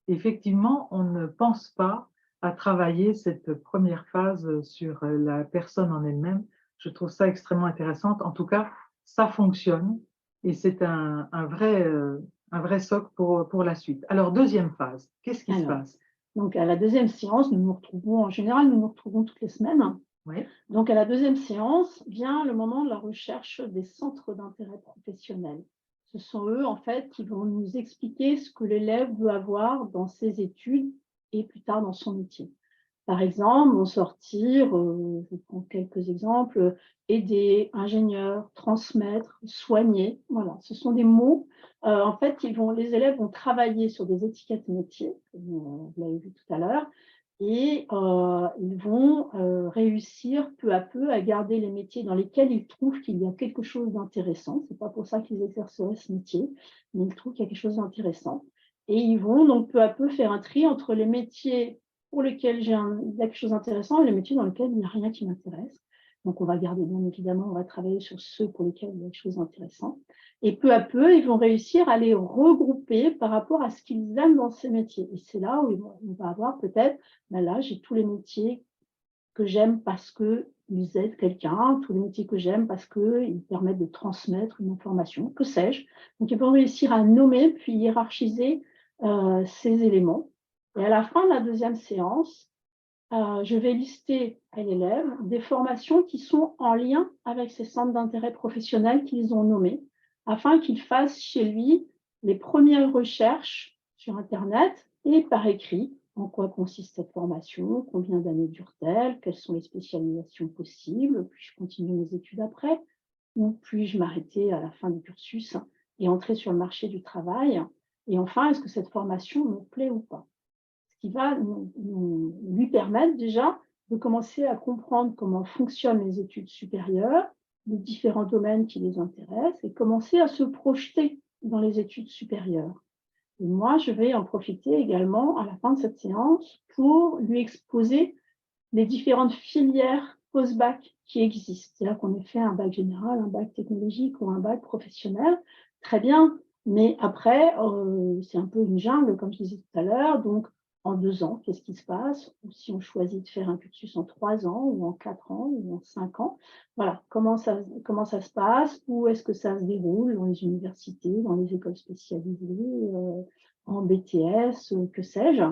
Effectivement, on ne pense pas à travailler cette première phase sur la personne en elle-même. Je trouve ça extrêmement intéressant. En tout cas, ça fonctionne et c'est un vrai socle pour la suite. Alors, deuxième phase, qu'est-ce qui se Alors, passe? donc à la deuxième séance, nous nous retrouvons, en général, nous nous retrouvons toutes les semaines. Oui, Donc à la deuxième séance vient le moment de la recherche des centres d'intérêt professionnel. Ce sont eux, en fait, qui vont nous expliquer ce que l'élève veut avoir dans ses études et plus tard dans son métier. Par exemple, vont sortir, je prends quelques exemples, aider, ingénieur, transmettre, soigner. Voilà, ce sont des mots. En fait, les élèves vont travailler sur des étiquettes métiers, comme vous l'avez vu tout à l'heure, et ils vont réussir peu à peu à garder les métiers dans lesquels ils trouvent qu'il y a quelque chose d'intéressant. Ce n'est pas pour ça qu'ils exerceraient ce métier, mais ils trouvent qu'il y a quelque chose d'intéressant. Et ils vont donc peu à peu faire un tri entre les métiers pour lesquels il y a quelque chose d'intéressant et les métiers dans lesquels il n'y a rien qui m'intéresse. Donc, on va garder, bien évidemment, on va travailler sur ceux pour lesquels il y a quelque chose d'intéressant. Et peu à peu, ils vont réussir à les regrouper par rapport à ce qu'ils aiment dans ces métiers. Et c'est là où on va avoir peut-être, ben là, j'ai tous les métiers que j'aime parce qu'ils aident quelqu'un, tous les métiers que j'aime parce qu'ils permettent de transmettre une information, que sais-je. Donc, ils vont réussir à nommer puis hiérarchiser ces éléments. Et à la fin de la deuxième séance, je vais lister à l'élève des formations qui sont en lien avec ces centres d'intérêt professionnel qu'ils ont nommés, afin qu'il fasse chez lui les premières recherches sur Internet et par écrit. En quoi consiste cette formation? Combien d'années dure-t-elle? Quelles sont les spécialisations possibles? Puis-je continuer mes études après? Ou puis-je m'arrêter à la fin du cursus et entrer sur le marché du travail? Et enfin, est-ce que cette formation me plaît ou pas? Ce qui va lui permettre déjà de commencer à comprendre comment fonctionnent les études supérieures, les différents domaines qui les intéressent et commencer à se projeter dans les études supérieures. Et moi, je vais en profiter également à la fin de cette séance pour lui exposer les différentes filières post-bac qui existent. C'est-à-dire qu'on ait fait un bac général, un bac technologique ou un bac professionnel. Très bien, mais après, c'est un peu une jungle, comme je disais tout à l'heure. Donc, en 2 ans, qu'est-ce qui se passe? Ou si on choisit de faire un cursus en 3 ans, ou en 4 ans, ou en 5 ans. Voilà, comment ça se passe? Où est-ce que ça se déroule? Dans les universités, dans les écoles spécialisées, en BTS, que sais-je.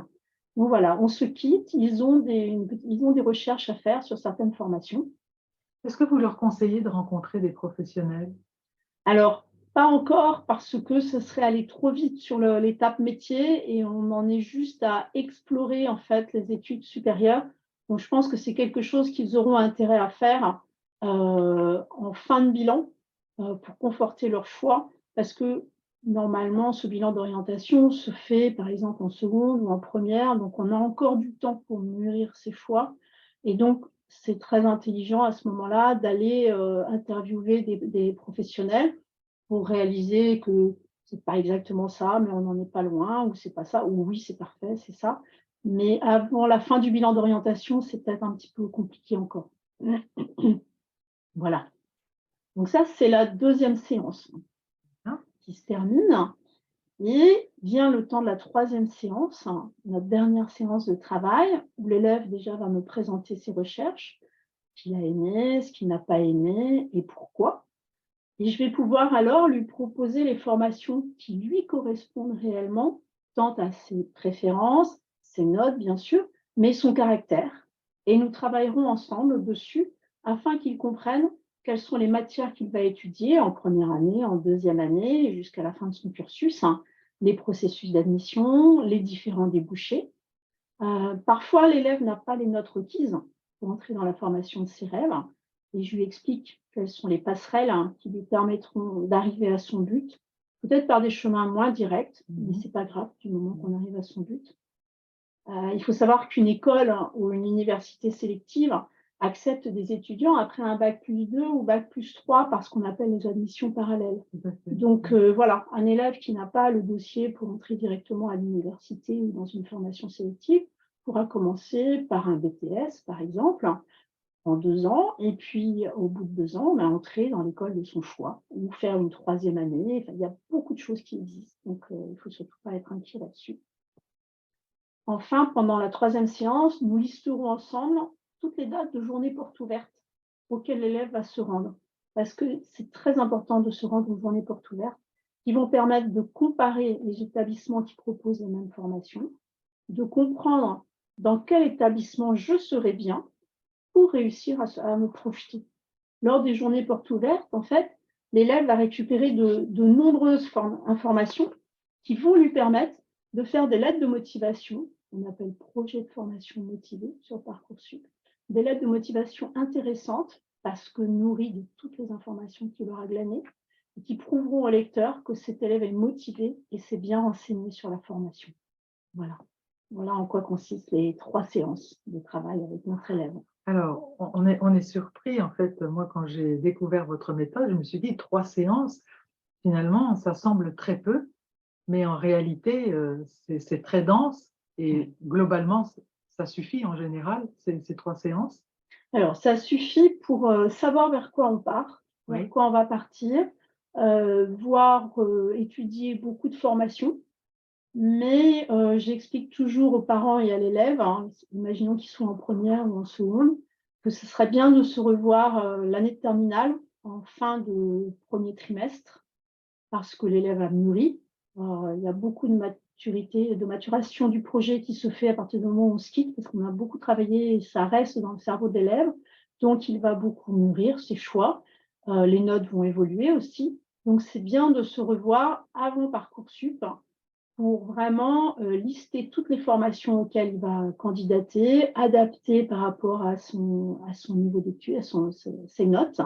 Donc voilà, on se quitte, ils ont des recherches à faire sur certaines formations. est-ce que vous leur conseillez de rencontrer des professionnels? Alors, pas encore parce que ce serait aller trop vite sur l'étape métier et on en est juste à explorer en fait les études supérieures. Donc, je pense que c'est quelque chose qu'ils auront intérêt à faire en fin de bilan pour conforter leur choix parce que normalement, ce bilan d'orientation se fait par exemple en seconde ou en première, donc on a encore du temps pour mûrir ses choix. Et donc, c'est très intelligent à ce moment-là d'aller interviewer des professionnels pour réaliser que c'est pas exactement ça, mais on n'en est pas loin, ou c'est pas ça, ou oui, c'est parfait, c'est ça. Mais avant la fin du bilan d'orientation, c'est peut-être un petit peu compliqué encore. Voilà. Donc ça, c'est la deuxième séance qui se termine. Et vient le temps de la troisième séance, notre dernière séance de travail, où l'élève déjà va me présenter ses recherches, ce qu'il a aimé, ce qu'il n'a pas aimé et pourquoi. Et je vais pouvoir alors lui proposer les formations qui lui correspondent réellement, tant à ses préférences, ses notes bien sûr, mais son caractère. Et nous travaillerons ensemble dessus afin qu'il comprenne quelles sont les matières qu'il va étudier en première année, en deuxième année, jusqu'à la fin de son cursus, les processus d'admission, les différents débouchés. Parfois, l'élève n'a pas les notes requises pour entrer dans la formation de ses rêves et je lui explique quelles sont les passerelles qui lui permettront d'arriver à son but, peut-être par des chemins moins directs, mais ce n'est pas grave du moment qu'on arrive à son but. Il faut savoir qu'une école ou une université sélective acceptent des étudiants après un bac+2 ou bac+3 par ce qu'on appelle les admissions parallèles. Tout à fait. Donc voilà, un élève qui n'a pas le dossier pour entrer directement à l'université ou dans une formation sélective pourra commencer par un BTS, par exemple, en 2 ans, et puis au bout de 2 ans, entrer dans l'école de son choix ou faire une 3e année. Enfin, il y a beaucoup de choses qui existent, donc il ne faut surtout pas être inquiet là-dessus. Enfin, pendant la 3e séance, nous listerons ensemble toutes les dates de journées portes ouvertes auxquelles l'élève va se rendre. Parce que c'est très important de se rendre aux journées portes ouvertes qui vont permettre de comparer les établissements qui proposent les mêmes formations, de comprendre dans quel établissement je serai bien pour réussir à me projeter. Lors des journées portes ouvertes, en fait, l'élève va récupérer de nombreuses informations qui vont lui permettre de faire des lettres de motivation, on appelle projet de formation motivé sur Parcoursup, des lettres de motivation intéressantes parce que nourries de toutes les informations qu'il aura glanées et qui prouveront au lecteur que cet élève est motivé et s'est bien renseigné sur la formation. Voilà. Voilà en quoi consistent les 3 séances de travail avec notre élève. Alors, on est surpris, en fait, moi, quand j'ai découvert votre méthode, je me suis dit 3 séances, finalement, ça semble très peu, mais en réalité, c'est très dense et globalement, ça suffit en général, ces 3 séances. Alors, ça suffit pour savoir vers quoi on part, vers Oui. quoi on va partir, voir, étudier beaucoup de formations. Mais j'explique toujours aux parents et à l'élève, imaginons qu'ils soient en première ou en seconde, que ce serait bien de se revoir l'année de terminale en fin de 1er trimestre, parce que l'élève a mûri. Il y a beaucoup de maturité, de maturation du projet qui se fait à partir du moment où on se quitte, parce qu'on a beaucoup travaillé et ça reste dans le cerveau de l'élève. Donc, il va beaucoup mûrir ses choix. Les notes vont évoluer aussi. Donc, c'est bien de se revoir avant Parcoursup pour vraiment lister toutes les formations auxquelles il va candidater, adapter par rapport à son niveau d'études, à ses notes,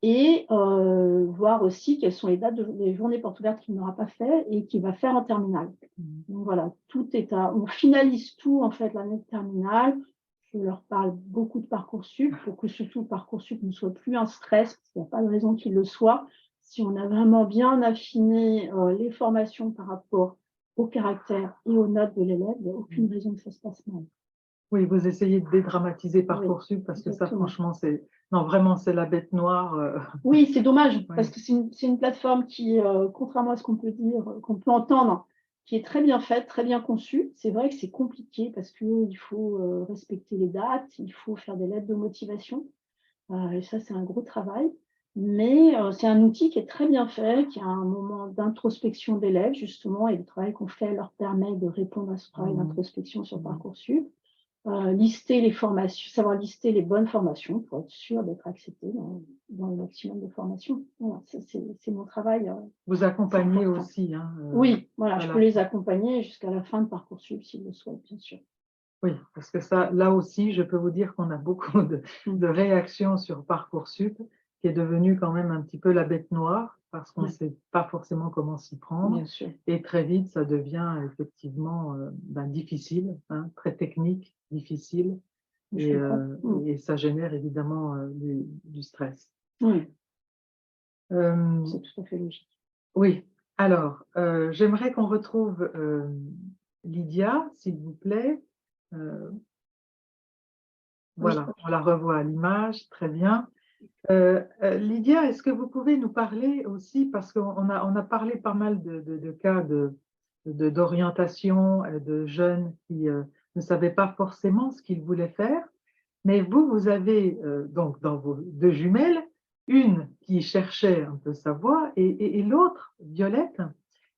et voir aussi quelles sont les dates des journées portes ouvertes qu'il n'aura pas fait et qu'il va faire en terminale. Donc voilà, on finalise tout en fait l'année de terminale. Je leur parle beaucoup de Parcoursup pour que surtout Parcoursup ne soit plus un stress, parce qu'il n'y a pas de raison qu'il le soit. Si on a vraiment bien affiné les formations par rapport au caractère et aux notes de l'élève, il n'y a aucune raison que ça se passe mal. Oui, vous essayez de dédramatiser Parcoursup parce que ça, exactement. franchement, non, vraiment, c'est la bête noire. Oui, c'est dommage, Ouais. parce que c'est une plateforme qui, contrairement à ce qu'on peut dire, qu'on peut entendre, qui est très bien faite, très bien conçue. C'est vrai que c'est compliqué parce qu'il faut respecter les dates, il faut faire des lettres de motivation. Et ça, c'est un gros travail. Mais c'est un outil qui est très bien fait, qui a un moment d'introspection d'élèves, justement, et le travail qu'on fait leur permet de répondre à ce travail d'introspection sur Parcoursup. Lister les formations, savoir lister les bonnes formations pour être sûr d'être accepté dans le maximum de formations. Voilà, c'est mon travail. Vous accompagnez important. aussi. Oui, voilà, je voilà. peux les accompagner jusqu'à la fin de Parcoursup s'ils le souhaitent, bien sûr. Oui, parce que ça, là aussi, je peux vous dire qu'on a beaucoup de réactions sur Parcoursup, qui est devenu quand même un petit peu la bête noire, parce qu'on ne sait pas forcément comment s'y prendre. Bien sûr. Et très vite, ça devient effectivement difficile, très technique, difficile, et ça génère évidemment du stress. Oui, c'est tout à fait logique. Oui, alors, j'aimerais qu'on retrouve Lydia, s'il vous plaît. Voilà, on la revoit à l'image, très bien. Lydia, est-ce que vous pouvez nous parler aussi, parce qu'on a parlé pas mal de cas d'orientation, de jeunes qui ne savaient pas forcément ce qu'ils voulaient faire, mais vous avez donc dans vos 2 jumelles, une qui cherchait un peu sa voie et l'autre, Violette,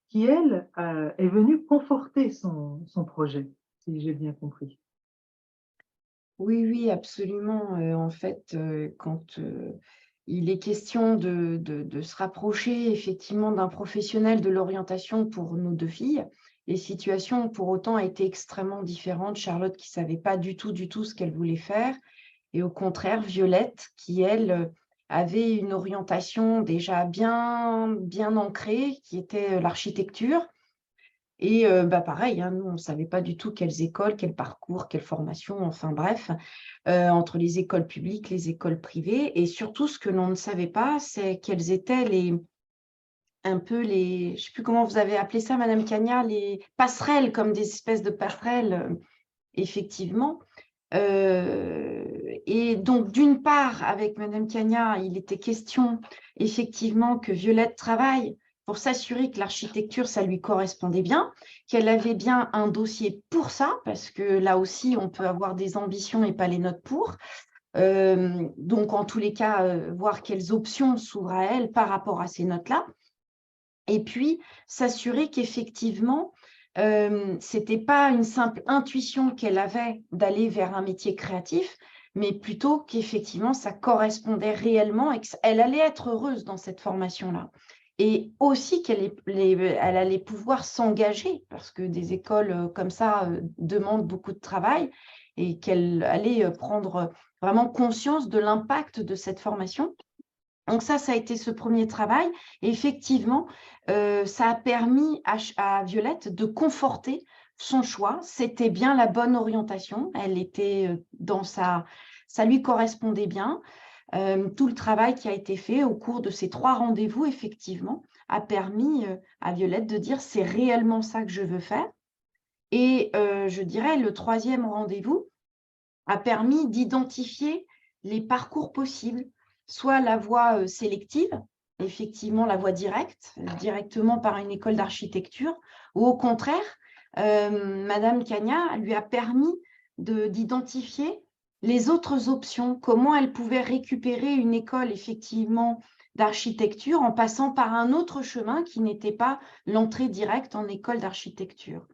qui elle est venue conforter son projet, si j'ai bien compris. Oui, oui, absolument. En fait, quand il est question de se rapprocher effectivement d'un professionnel de l'orientation pour nos 2 filles, les situations ont pour autant été extrêmement différentes. Charlotte qui ne savait pas du tout ce qu'elle voulait faire, et au contraire, Violette qui, elle, avait une orientation déjà bien ancrée, qui était l'architecture. Et pareil, hein, nous, on ne savait pas du tout quelles écoles, quel parcours, quelle formation, enfin bref, entre les écoles publiques, les écoles privées. Et surtout, ce que l'on ne savait pas, c'est quelles étaient un peu je ne sais plus comment vous avez appelé ça, Madame Cagna, les passerelles, comme des espèces de passerelles, effectivement. Et donc, d'une part, avec Madame Cagna, il était question effectivement que Violette travaille pour s'assurer que l'architecture, ça lui correspondait bien, qu'elle avait bien un dossier pour ça, parce que là aussi, on peut avoir des ambitions et pas les notes pour. Donc, en tous les cas, voir quelles options s'ouvrent à elle par rapport à ces notes-là. Et puis, s'assurer qu'effectivement, ce n'était pas une simple intuition qu'elle avait d'aller vers un métier créatif, mais plutôt qu'effectivement, ça correspondait réellement et qu'elle allait être heureuse dans cette formation-là. Et aussi qu'elle allait pouvoir s'engager, parce que des écoles comme ça demandent beaucoup de travail, et qu'elle allait prendre vraiment conscience de l'impact de cette formation. Donc ça a été ce premier travail. Et effectivement, ça a permis à Violette de conforter son choix. C'était bien la bonne orientation. Elle était ça lui correspondait bien. Tout le travail qui a été fait au cours de ces 3 rendez-vous, effectivement, a permis à Violette de dire c'est réellement ça que je veux faire. Et je dirais le 3e rendez-vous a permis d'identifier les parcours possibles, soit la voie sélective, effectivement la voie directe, directement par une école d'architecture, ou au contraire, Madame Cagna lui a permis d'identifier les autres options, comment elle pouvait récupérer une école effectivement d'architecture en passant par un autre chemin qui n'était pas l'entrée directe en école d'architecture.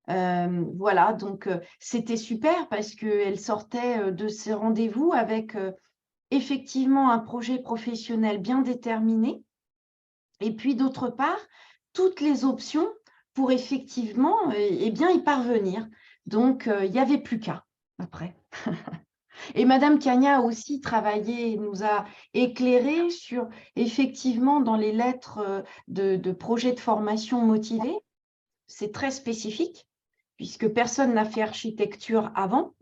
Voilà, donc c'était super parce qu'elle sortait de ces rendez-vous avec effectivement un projet professionnel bien déterminé et puis d'autre part, toutes les options pour effectivement bien y parvenir. Donc, il n'y avait plus qu'à après. Et Madame Cagna a aussi travaillé, nous a éclairé sur effectivement dans les lettres de projets de formation motivés, c'est très spécifique, puisque personne n'a fait architecture avant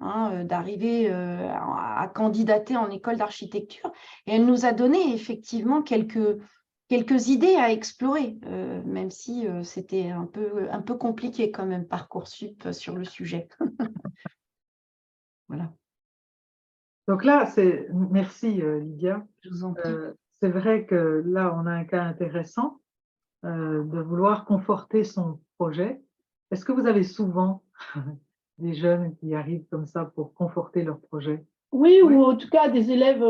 d'arriver à candidater en école d'architecture. Et elle nous a donné effectivement quelques idées à explorer, même si c'était un peu compliqué quand même, Parcoursup sur le sujet. Voilà, Donc là, merci Lydia. je vous en prie. C'est vrai que là, on a un cas intéressant de vouloir conforter son projet. Est-ce que vous avez souvent des jeunes qui arrivent comme ça pour conforter leur projet? Oui, Oui. ou en tout cas des élèves,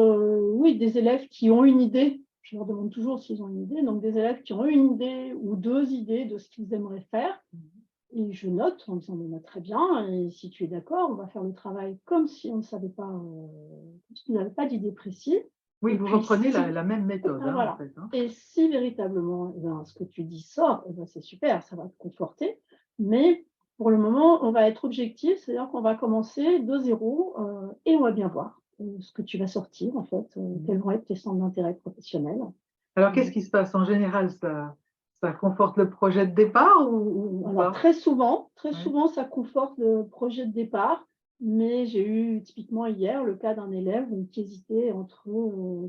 des élèves qui ont une idée. Je leur demande toujours s'ils ont une idée. Donc des élèves qui ont une idée ou 2 idées de ce qu'ils aimeraient faire. Et je note en disant, mais très bien, et si tu es d'accord, on va faire le travail comme si on ne savait pas, si on n'avait pas d'idée précise. Oui, Et vous puis, reprenez la même méthode, en voilà. fait. Et si véritablement ce que tu dis sort, c'est super, ça va te conforter. Mais pour le moment, on va être objectif, c'est-à-dire qu'on va commencer de zéro et on va bien voir ce que tu vas sortir, en fait, quels vont être tes centres d'intérêt professionnels. Alors, qu'est-ce qui se passe? En général, ça conforte le projet de départ ou Alors, pas? très souvent, Ouais. ça conforte le projet de départ, mais j'ai eu typiquement hier le cas d'un élève qui hésitait entre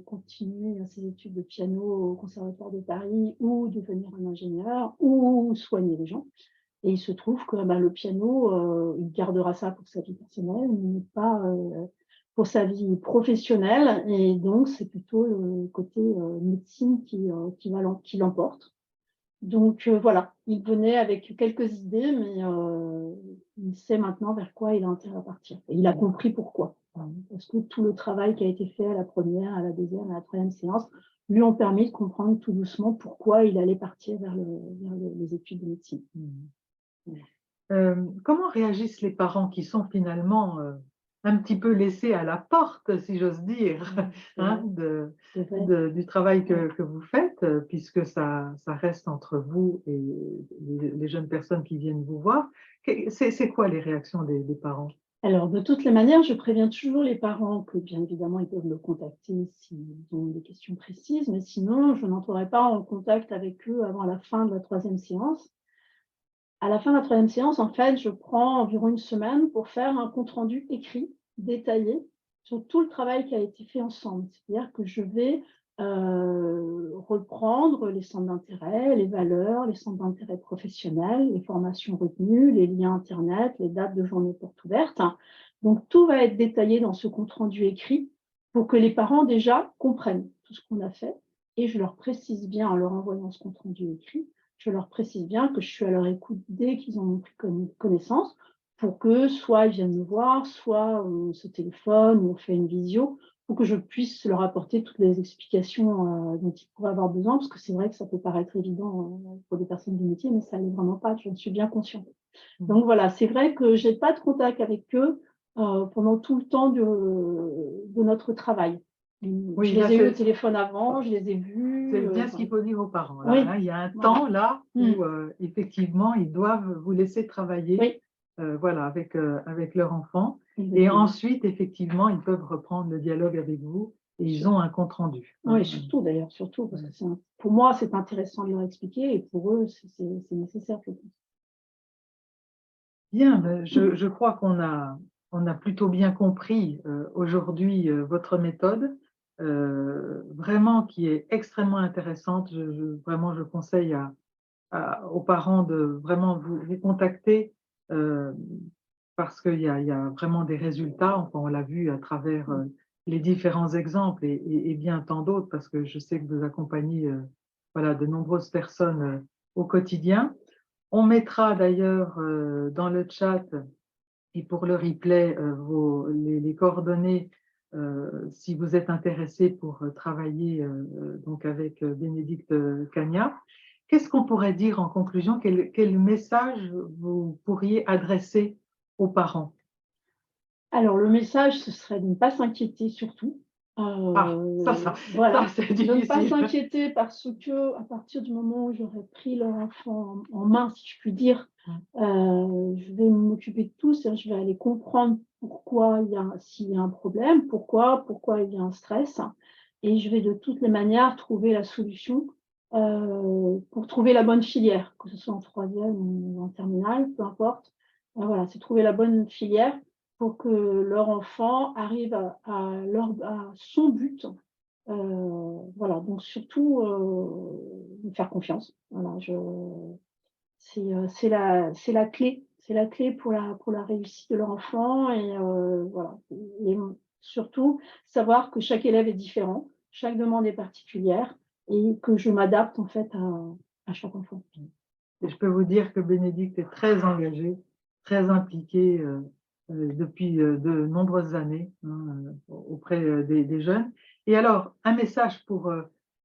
continuer ses études de piano au Conservatoire de Paris ou devenir un ingénieur ou soigner les gens. Et il se trouve que le piano, il gardera ça pour sa vie personnelle, mais pas pour sa vie professionnelle. Et donc, c'est plutôt le côté médecine qui l'emporte. Donc voilà, il venait avec quelques idées, mais il sait maintenant vers quoi il a intérêt à partir. Et il a compris pourquoi. Parce que tout le travail qui a été fait à la première, à la deuxième, à la troisième séance lui ont permis de comprendre tout doucement pourquoi il allait partir vers les études de médecine. Comment réagissent les parents qui sont finalement un petit peu laissés à la porte, si j'ose dire, du travail que vous faites, puisque ça reste entre vous et les jeunes personnes qui viennent vous voir? C'est quoi les réactions des parents? Alors, de toutes les manières, je préviens toujours les parents que, bien évidemment, ils peuvent me contacter s'ils ont des questions précises, mais sinon, je n'entrerai pas en contact avec eux avant la fin de la troisième séance. À la fin de la troisième séance, en fait, je prends environ une semaine pour faire un compte-rendu écrit, détaillé, sur tout le travail qui a été fait ensemble. C'est-à-dire que je vais reprendre les centres d'intérêt, les valeurs, les centres d'intérêt professionnels, les formations retenues, les liens Internet, les dates de journée portes ouvertes. Donc, tout va être détaillé dans ce compte-rendu écrit pour que les parents déjà comprennent tout ce qu'on a fait. Et je leur précise bien, en leur envoyant ce compte-rendu écrit, je leur précise bien que je suis à leur écoute dès qu'ils en ont pris connaissance pour que soit ils viennent me voir, soit on se téléphone ou on fait une visio pour que je puisse leur apporter toutes les explications dont ils pourraient avoir besoin, parce que c'est vrai que ça peut paraître évident pour des personnes du métier, mais ça ne l'est vraiment pas, j'en suis bien consciente. Donc voilà, c'est vrai que je n'ai pas de contact avec eux pendant tout le temps de notre travail. Oui, je les ai eu au téléphone avant, je les ai vus. C'est bien ce qu'il faut dire aux parents. Là, Oui. hein, il y a un temps là où Mm. effectivement ils doivent vous laisser travailler Oui. voilà, avec leur enfant. Et Exactement. ensuite, effectivement, ils peuvent reprendre le dialogue avec vous et ils ont un compte rendu. Oui, surtout d'ailleurs, surtout, parce que pour moi, c'est intéressant de leur expliquer et pour eux, c'est nécessaire, je pense. Bien, ben, je crois qu'on a plutôt bien compris aujourd'hui votre méthode, vraiment qui est extrêmement intéressante. Vraiment, je conseille aux parents de vraiment vous contacter parce qu'il y a vraiment des résultats. Enfin, on l'a vu à travers les différents exemples et bien tant d'autres, parce que je sais que vous accompagnez voilà, de nombreuses personnes au quotidien. On mettra d'ailleurs dans le chat et pour le replay les coordonnées si vous êtes intéressé pour travailler donc avec Bénédicte Cagna. Qu'est-ce qu'on pourrait dire en conclusion? Quel message vous pourriez adresser aux parents? Alors, le message, ce serait de ne pas s'inquiéter surtout. Voilà, ça c'est de ne pas difficile. s'inquiéter parce que à partir du moment où j'aurai pris leur enfant en main, si je puis dire, je vais m'occuper de tout, c'est-à-dire je vais aller comprendre pourquoi s'il y a un problème, pourquoi il y a un stress, et je vais de toutes les manières trouver la solution pour trouver la bonne filière, que ce soit en troisième ou en terminale, peu importe. Voilà, c'est trouver la bonne filière pour que leur enfant arrive à son but. Voilà, donc surtout me faire confiance. Voilà, c'est la clé. C'est la clé pour la réussite de leur enfant. Et voilà. Et surtout, savoir que chaque élève est différent, chaque demande est particulière et que je m'adapte en fait à chaque enfant. Et je peux vous dire que Bénédicte est très engagée, très impliquée depuis de nombreuses années auprès des jeunes. Et alors, un message pour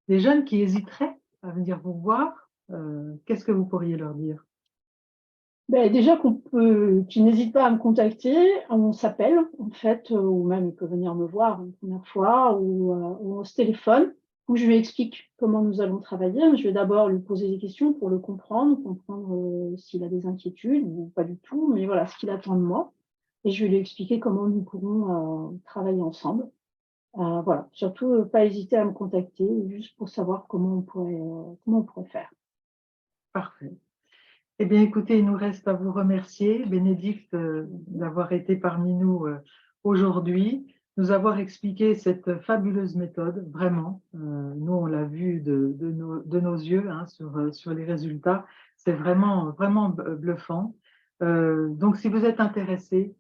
les jeunes qui hésiteraient à venir vous voir, qu'est-ce que vous pourriez leur dire? Ben, déjà qu'ils n'hésitent pas à me contacter, on s'appelle en fait, ou même ils peuvent venir me voir une première fois, ou on se téléphone, où je lui explique comment nous allons travailler. Je vais d'abord lui poser des questions pour le comprendre s'il a des inquiétudes ou pas du tout, mais voilà ce qu'il attend de moi. Et je vais lui expliquer comment nous pourrons travailler ensemble. Voilà, surtout pas hésiter à me contacter, juste pour savoir comment on pourrait faire. Parfait. Eh bien, écoutez, il nous reste à vous remercier, Bénédicte, d'avoir été parmi nous aujourd'hui, nous avoir expliqué cette fabuleuse méthode, vraiment. Nous, on l'a vu de nos yeux hein, sur les résultats. C'est vraiment, vraiment bluffant. Donc, si vous êtes intéressé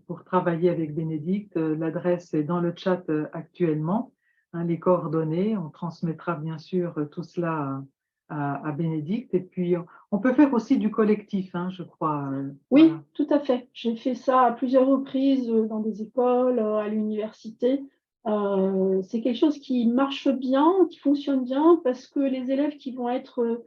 pour travailler avec Bénédicte, l'adresse est dans le chat actuellement, hein, les coordonnées. On transmettra bien sûr tout cela à Bénédicte. Et puis, on peut faire aussi du collectif, hein, je crois. Oui, Voilà. tout à fait. J'ai fait ça à plusieurs reprises dans des écoles, à l'université. C'est quelque chose qui marche bien, qui fonctionne bien, parce que les élèves qui vont être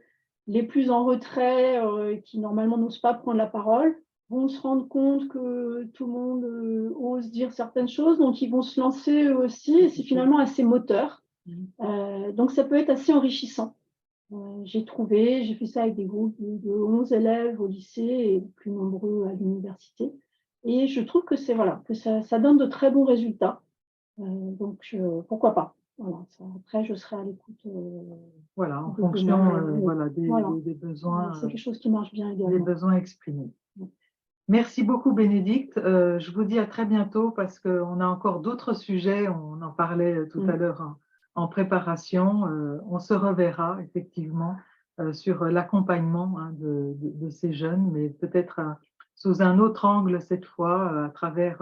les plus en retrait, qui normalement n'osent pas prendre la parole, vont se rendre compte que tout le monde ose dire certaines choses, donc ils vont se lancer eux aussi, et c'est finalement assez moteur. Donc ça peut être assez enrichissant. J'ai fait ça avec des groupes de 11 élèves au lycée et plus nombreux à l'université. Et je trouve que ça donne de très bons résultats. Donc, pourquoi pas? Voilà, après, je serai à l'écoute Voilà, en de fonction demander. voilà, Voilà, des besoins, c'est quelque chose qui marche bien des également. besoins exprimés. Ouais. Merci beaucoup, Bénédicte. Je vous dis à très bientôt parce qu'on a encore d'autres sujets. On en parlait tout à l'heure en préparation. On se reverra effectivement sur l'accompagnement de ces jeunes, mais peut-être sous un autre angle cette fois, à travers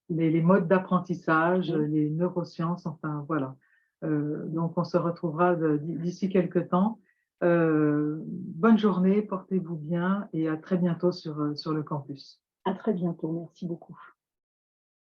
les modes d'apprentissage, Oui. les neurosciences, enfin voilà. Donc on se retrouvera d'ici quelques temps. Bonne journée, portez-vous bien et à très bientôt sur le campus. À très bientôt, merci beaucoup.